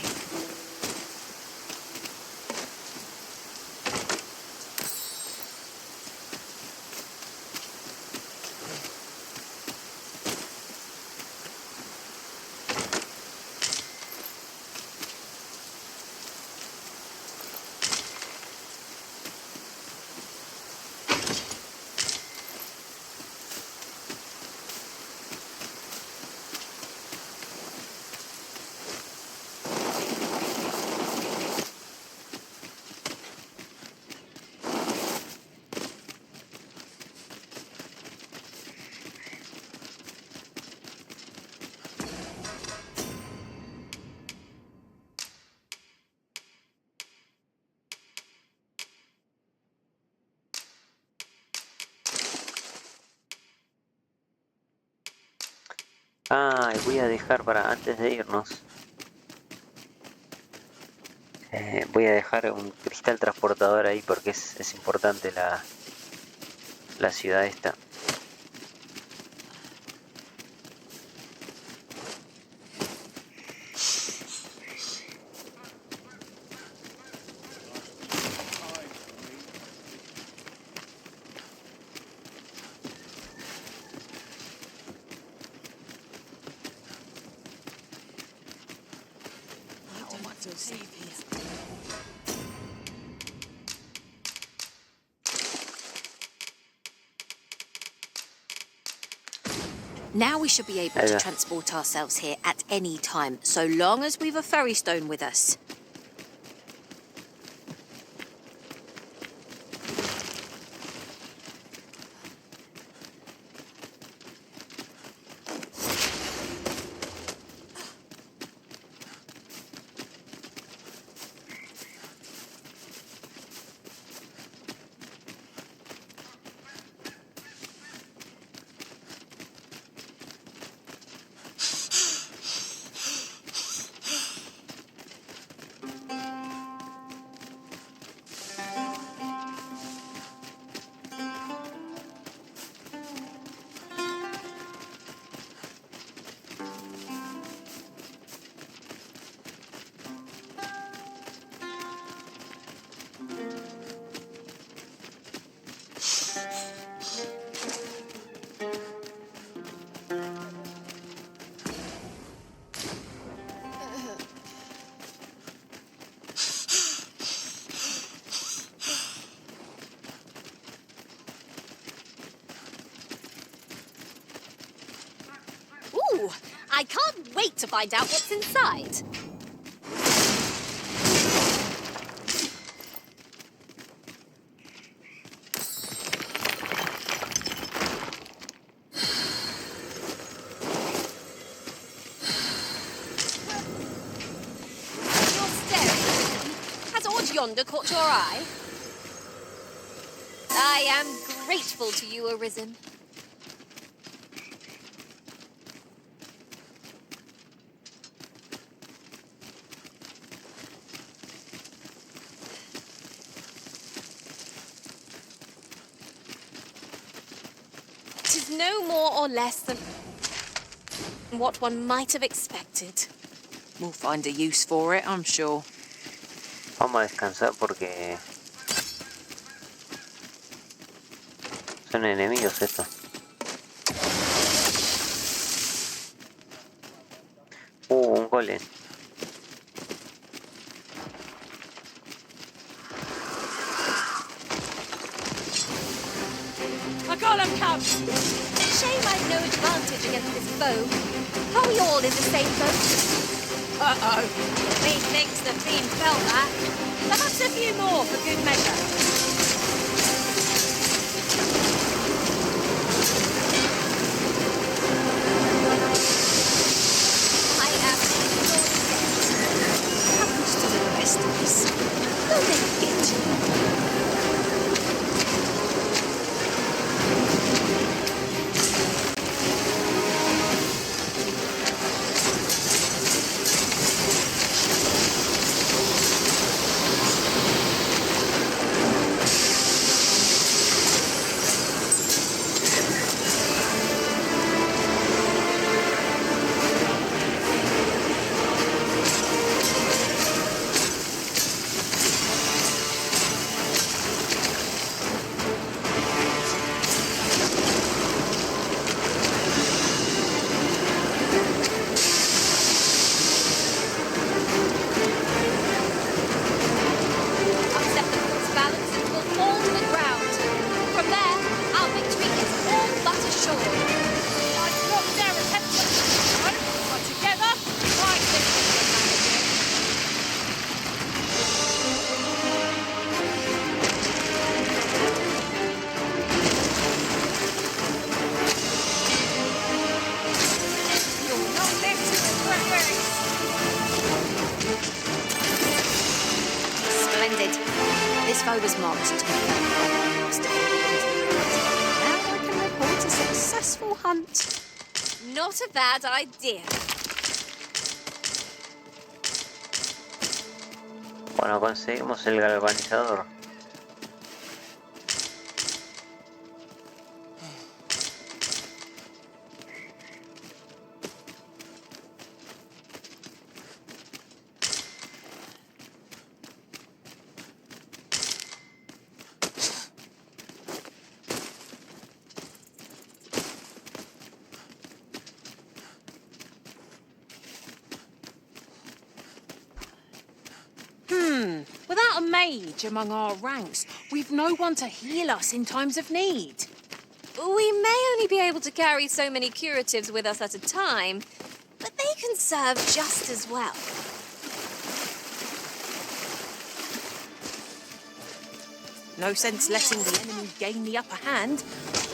Ah, y voy a dejar para antes de irnos. Voy a dejar un cristal transportador ahí porque es importante la ciudad esta. Now we should be able to transport ourselves here at any time, so long as we've a ferry stone with us. I can't wait to find out what's inside. You're staring. Has aught yonder caught your eye? I am grateful to you, Arisen. Tis no more or less than what one might have expected. We'll find a use for it, I'm sure. Vamos a descansar porque son enemigos estos. Un golem. A golem comes! Shame I've no advantage against this foe. Are we all in the same boat? Uh-oh. Methinks the fiend felt that. Perhaps a few more for good measure. I am ignored. What happens to the rest of us? Will they get you? Upset the foot's balance and will fall to the ground. From there, our victory is all but assured. I not dare attempt to but together, I think we can manage it. You'll not live to regret this. Splendid. This foe was marked to be now I can report a successful hunt. Not a bad idea. Bueno, conseguimos el galvanizador. Without a mage among our ranks, we've no one to heal us in times of need. We may only be able to carry so many curatives with us at a time, but they can serve just as well. No sense letting the enemy gain the upper hand.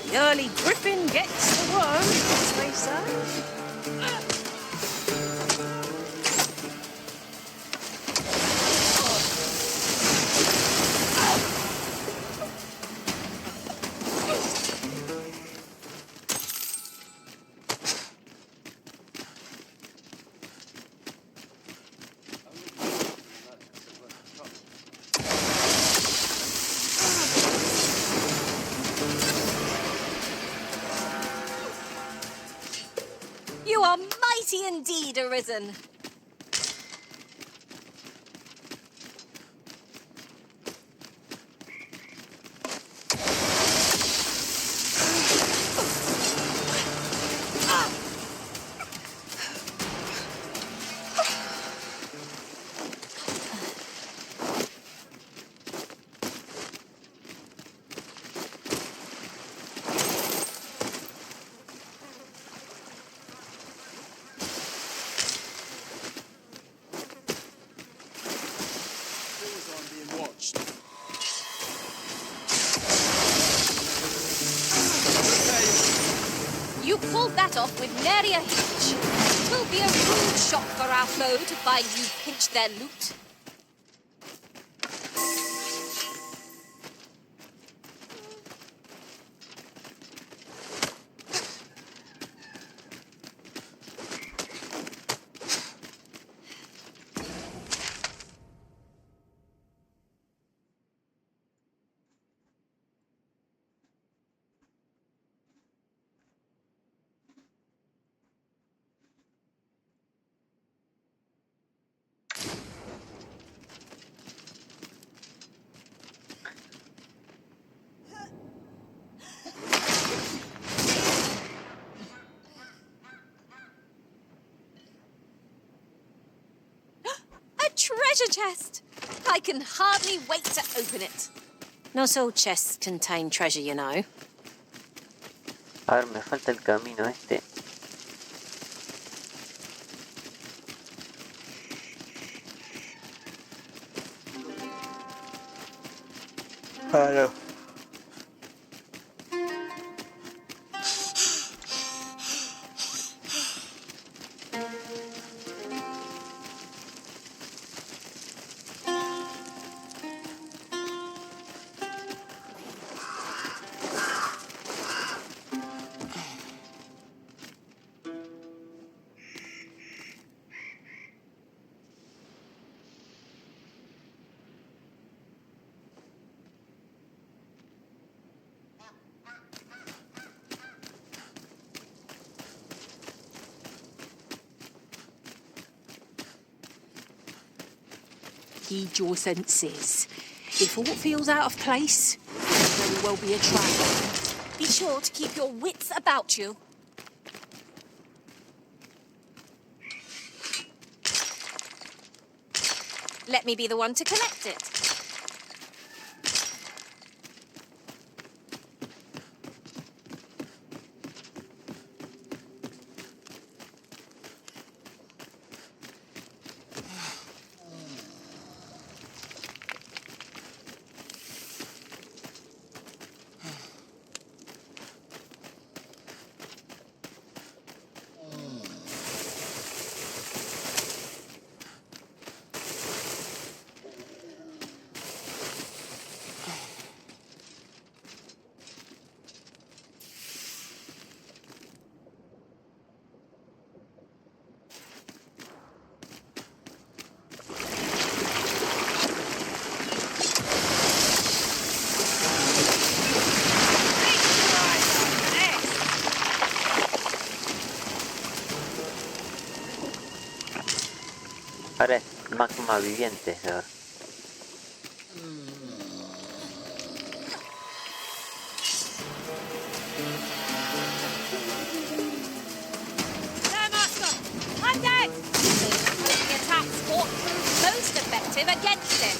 The early griffin gets the worm, as they say. You are mighty indeed, Arisen. set off with nary a hitch. Twill be a rude shock for our foe to find you pinched their loot. Treasure chest! I can hardly wait to open it. Not all chests contain treasure, you know. A ver, me falta el camino este. Ah, no. Heed your senses. If aught feels out of place, there very well be a trap. Be sure to keep your wits about you. Let me be the one to collect it. Ahora es magma viviente, a ver. There, Master! I'm dead! The attacks ought to prove most effective against it.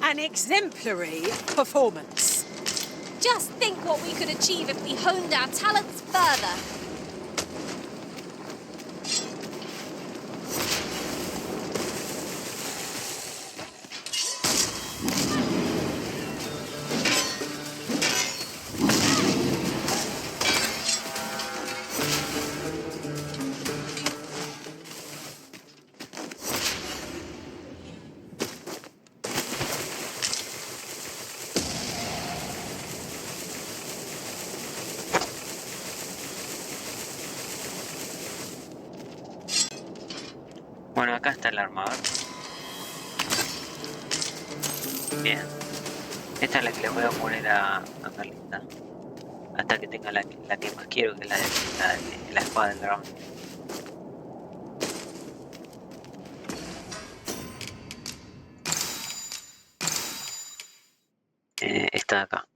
An exemplary performance. Just think what we could achieve if we honed our talents further. Acá está el armador. Bien. Esta es la que le voy a poner a Carlita. Hasta que tenga la que más quiero, que es la espada del dragón. Esta de acá.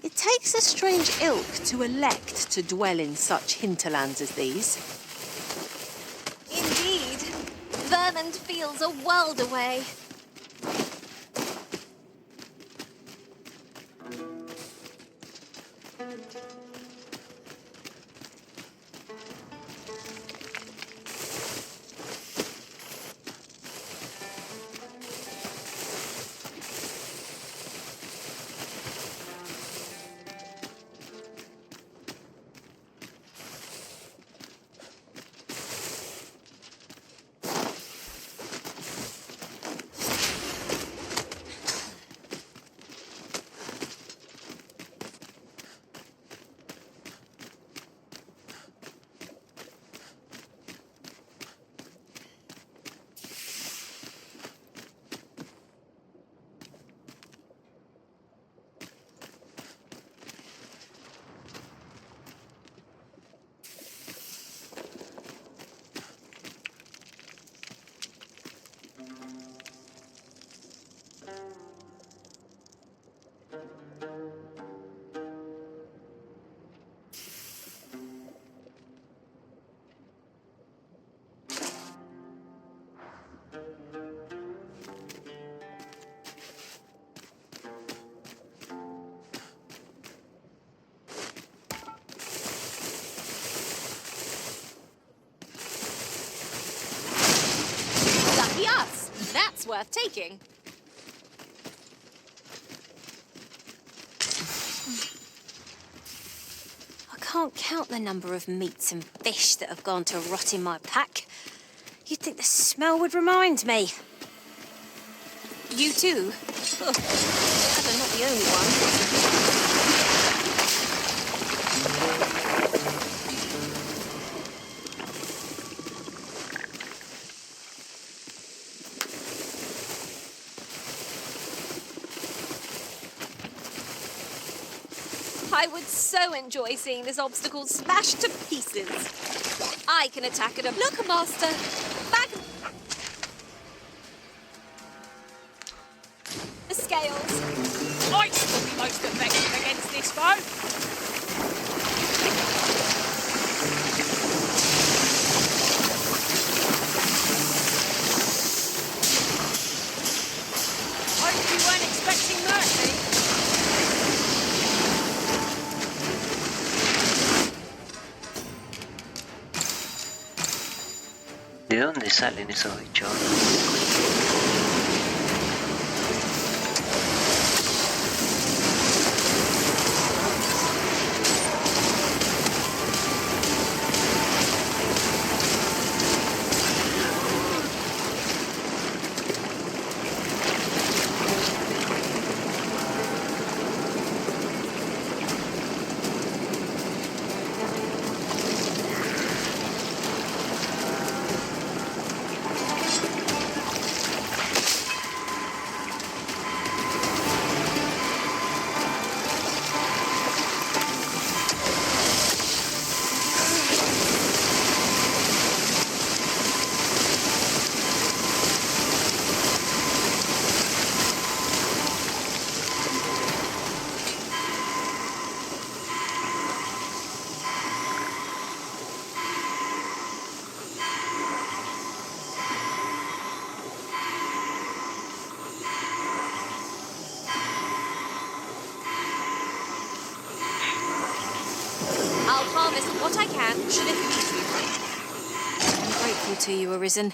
It takes a strange ilk to elect to dwell in such hinterlands as these. Indeed. Vermund feels a world away. Lucky us. That's worth taking. I can't count the number of meats and fish that have gone to rot in my pack. You'd think the smell would remind me. You too? Glad I'm not the only one. I would so enjoy seeing this obstacle smashed to pieces. I can attack at a look, Master. Back the scales. Ice will be most effective against this foe. Hope you weren't expecting mercy. ¿De dónde salen esos bichos? I'll harvest what I can should it please you. I'm grateful grateful to you, Arisen.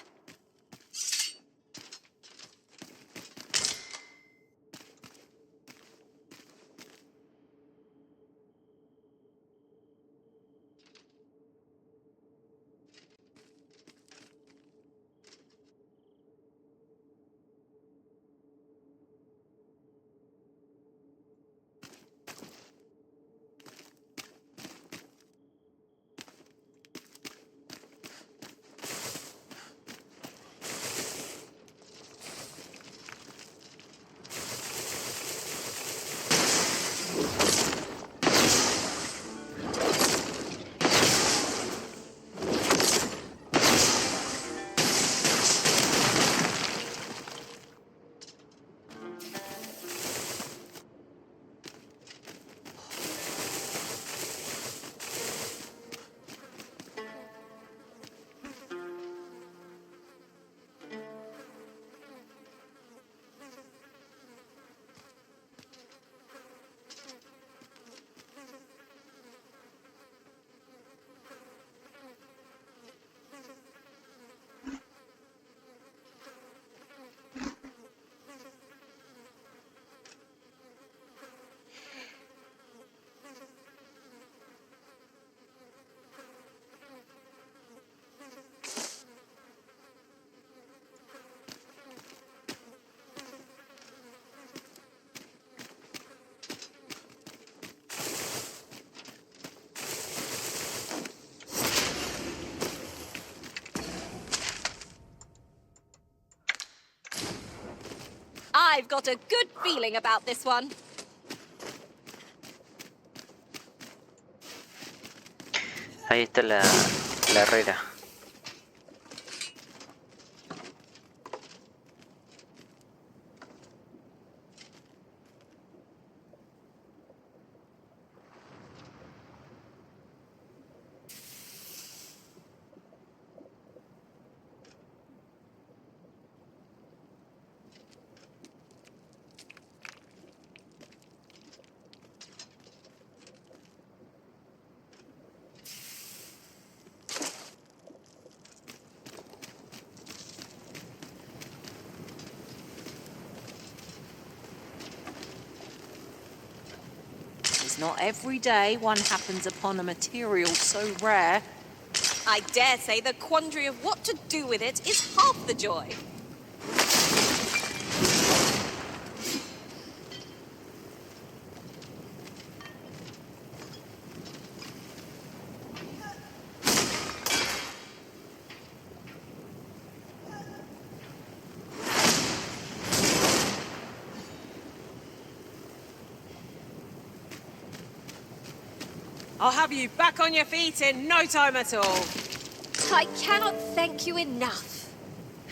I've got a good feeling about this one. Ahí está la herrera. Not every day one happens upon a material so rare. I dare say the quandary of what to do with it is half the joy. I'll have you back on your feet in no time at all. I cannot thank you enough.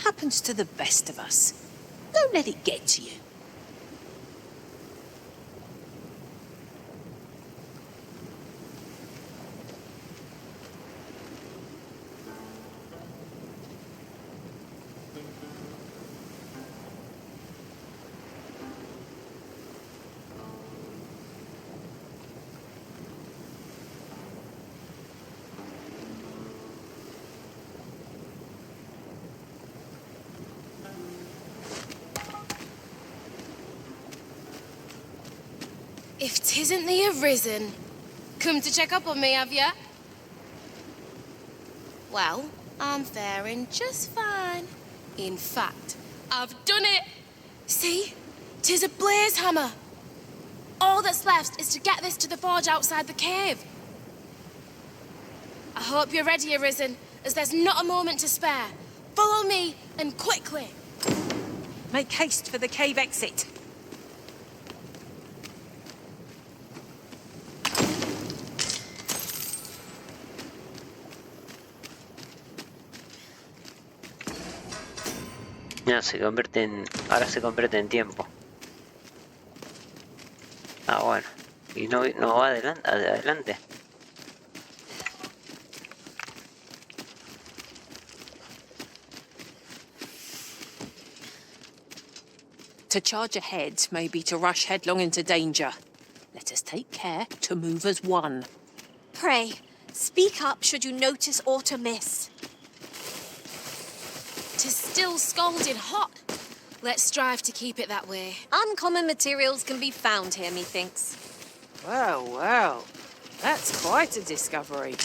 Happens to the best of us. Don't let it get to you. If 'tisn't the Arisen, come to check up on me, have ya? Well, I'm faring just fine. In fact, I've done it! See? 'Tis a blaze hammer! All that's left is to get this to the forge outside the cave. I hope you're ready, Arisen, as there's not a moment to spare. Follow me, and quickly! Make haste for the cave exit. Ya se convierte en... Ahora se convierte en tiempo. Ah, bueno. Y no va adelante. To charge ahead may be to rush headlong into danger. Let us take care to move as one. Pray, speak up should you notice aught amiss. 'tis still scalding hot. Let's strive to keep it that way. Uncommon materials can be found here, methinks. Well, well. That's quite a discovery.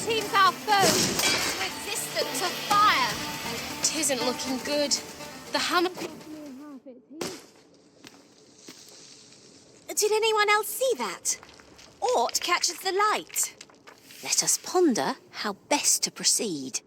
Seems our foe is resistant to fire. Tisn't looking good. The hammer... Did anyone else see that? Aught catches the light. Let us ponder how best to proceed.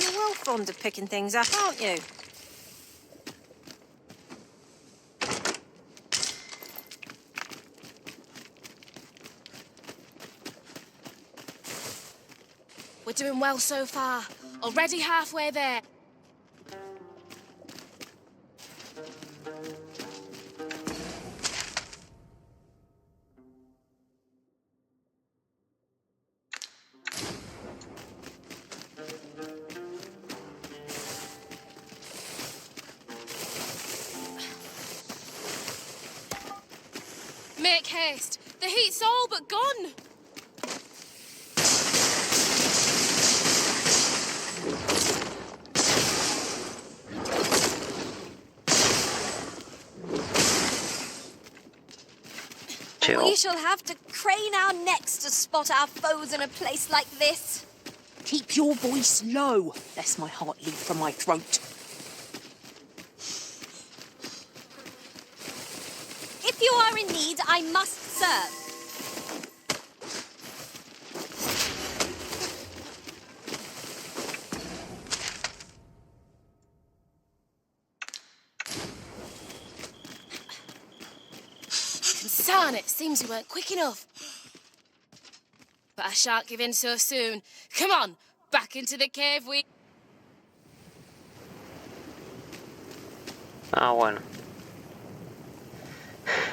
You're well fond of picking things up, aren't you? We're doing well so far. Already halfway there. Make haste. The heat's all but gone. We shall have to crane our necks to spot our foes in a place like this. Keep your voice low, lest my heart leap from my throat. If you are in need, I must serve. Darn it, seems we weren't quick enough. But I shan't give in so soon. Come on, back into the cave we... Ah, bueno.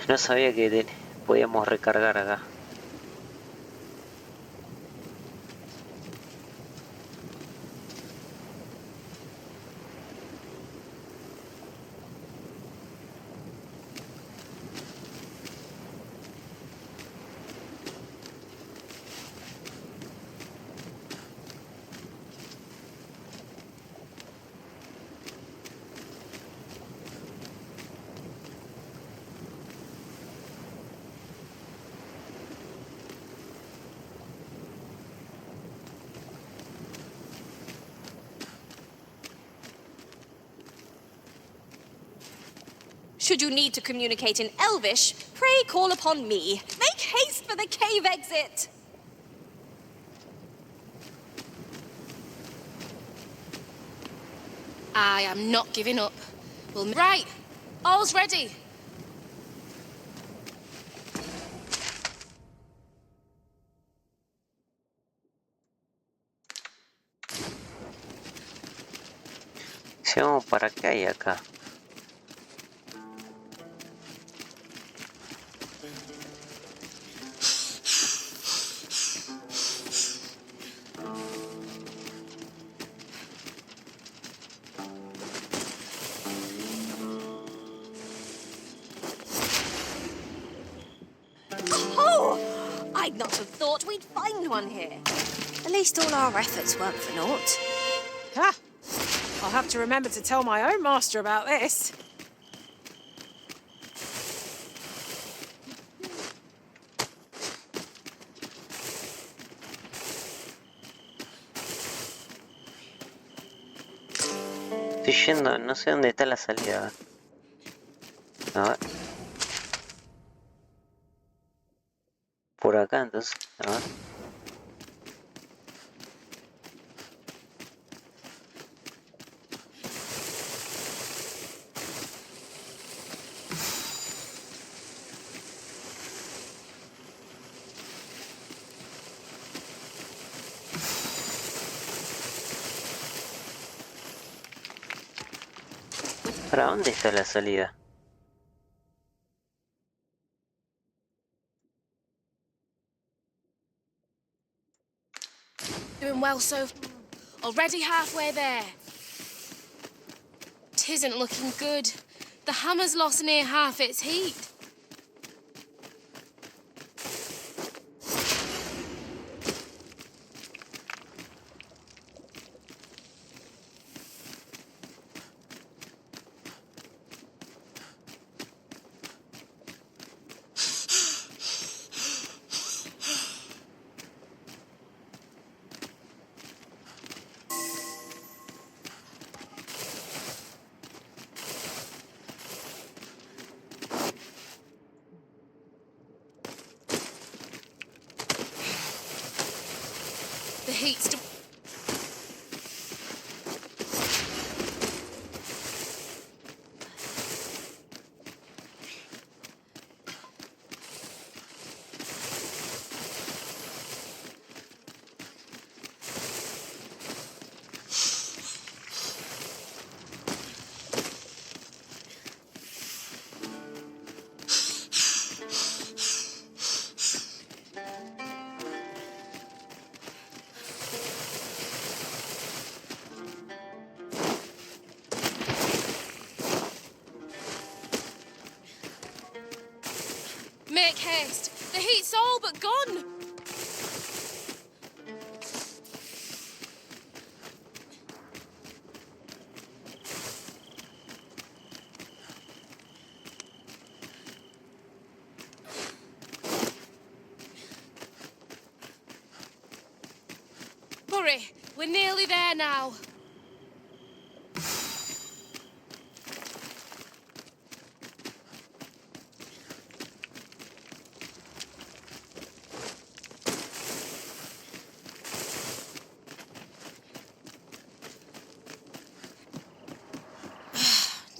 No sabía que podíamos recargar acá. Should you need to communicate in Elvish, pray call upon me. Make haste for the cave exit. I am not giving up. We'll... Right, all's ready. Si vamos para acá y acá. I'd not have thought we'd find one here. At least all our efforts weren't for naught. Ha! I'll have to remember to tell my own master about this. Estoy yendo, no sé dónde está la salida. A ver. Por acá entonces, a ver. ¿Para dónde está la salida? Doing well so far. Already halfway there. Tisn't looking good. The hammer's lost near half its heat. The heat's... Make haste. The heat's all but gone. Hurry, we're nearly there now.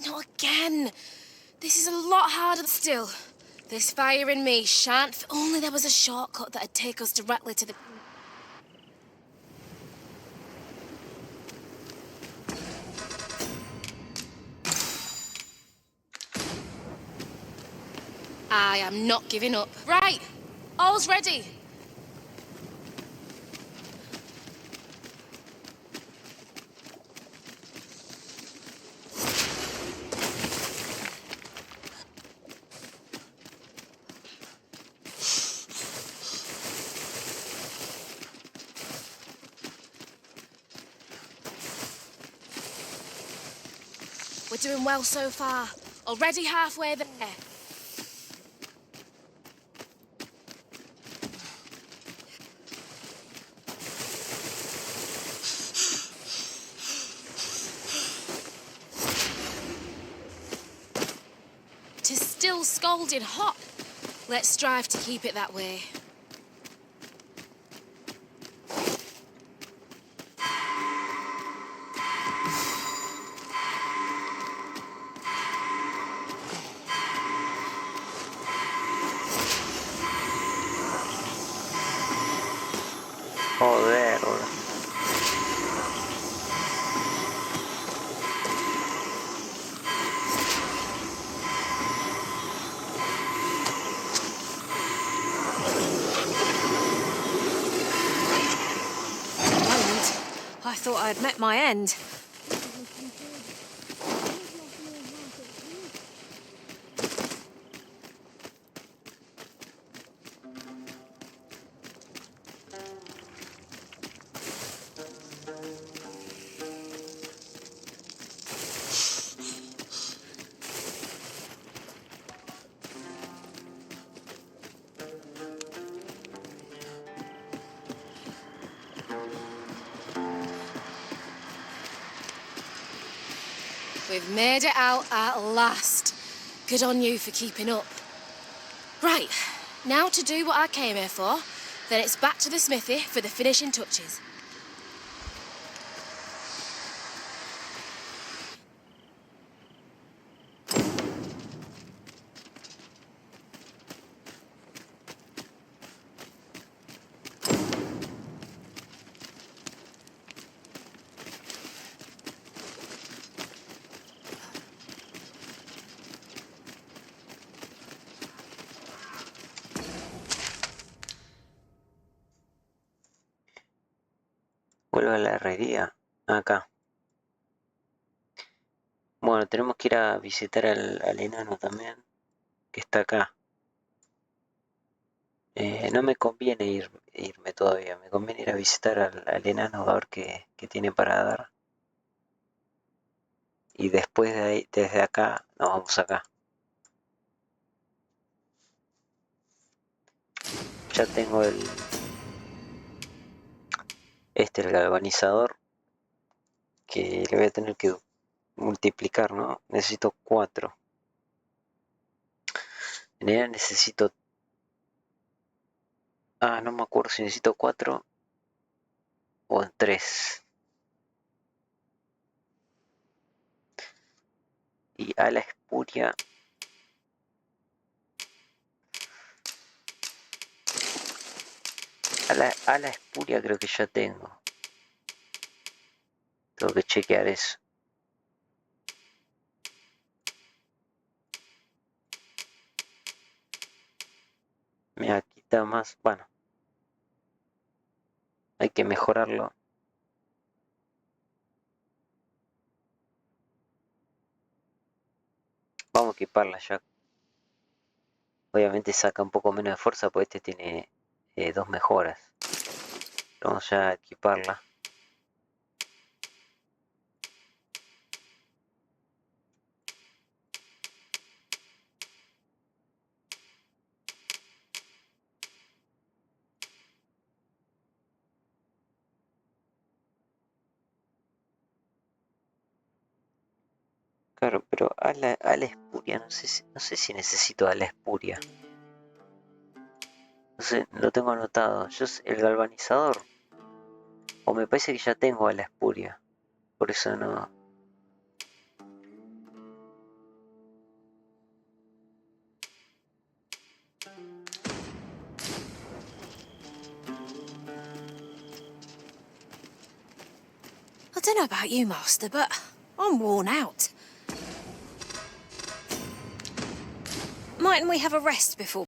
Not again. This is a lot harder still. This fire in me shan't... If only there was a shortcut that'd take us directly to the... I am not giving up. Right, all's ready. We're doing well so far. Already halfway there. Tis still scalding hot. Let's strive to keep it that way. Joder, boludo. I thought I'd met my end. We've made it out at last. Good on you for keeping up. Right, now to do what I came here for, then it's back to the smithy for the finishing touches. Vuelvo a la herrería. Acá. Bueno, tenemos que ir a visitar al enano también, que está acá. No me conviene irme todavía, me conviene ir a visitar al enano a ver qué tiene para dar. Y después de ahí, desde acá, nos vamos acá. Ya tengo el galvanizador, que le voy a tener que multiplicar, ¿no? Necesito 4. En realidad necesito... Ah, no me acuerdo si necesito 4 o 3. Y a la espuria... A la espuria creo que ya tengo. Tengo que chequear eso. Me quita más... Bueno. Hay que mejorarlo. Vamos a equiparla ya. Obviamente saca un poco menos de fuerza porque este tiene 2 mejoras. Vamos ya a equiparla. Claro, pero a la espuria, no sé si necesito a la espuria. No sé, lo tengo anotado. El galvanizador. O me parece que ya tengo a la espuria. Por eso no. I don't know about you, Master, but I'm worn out. Mightn't we have a rest before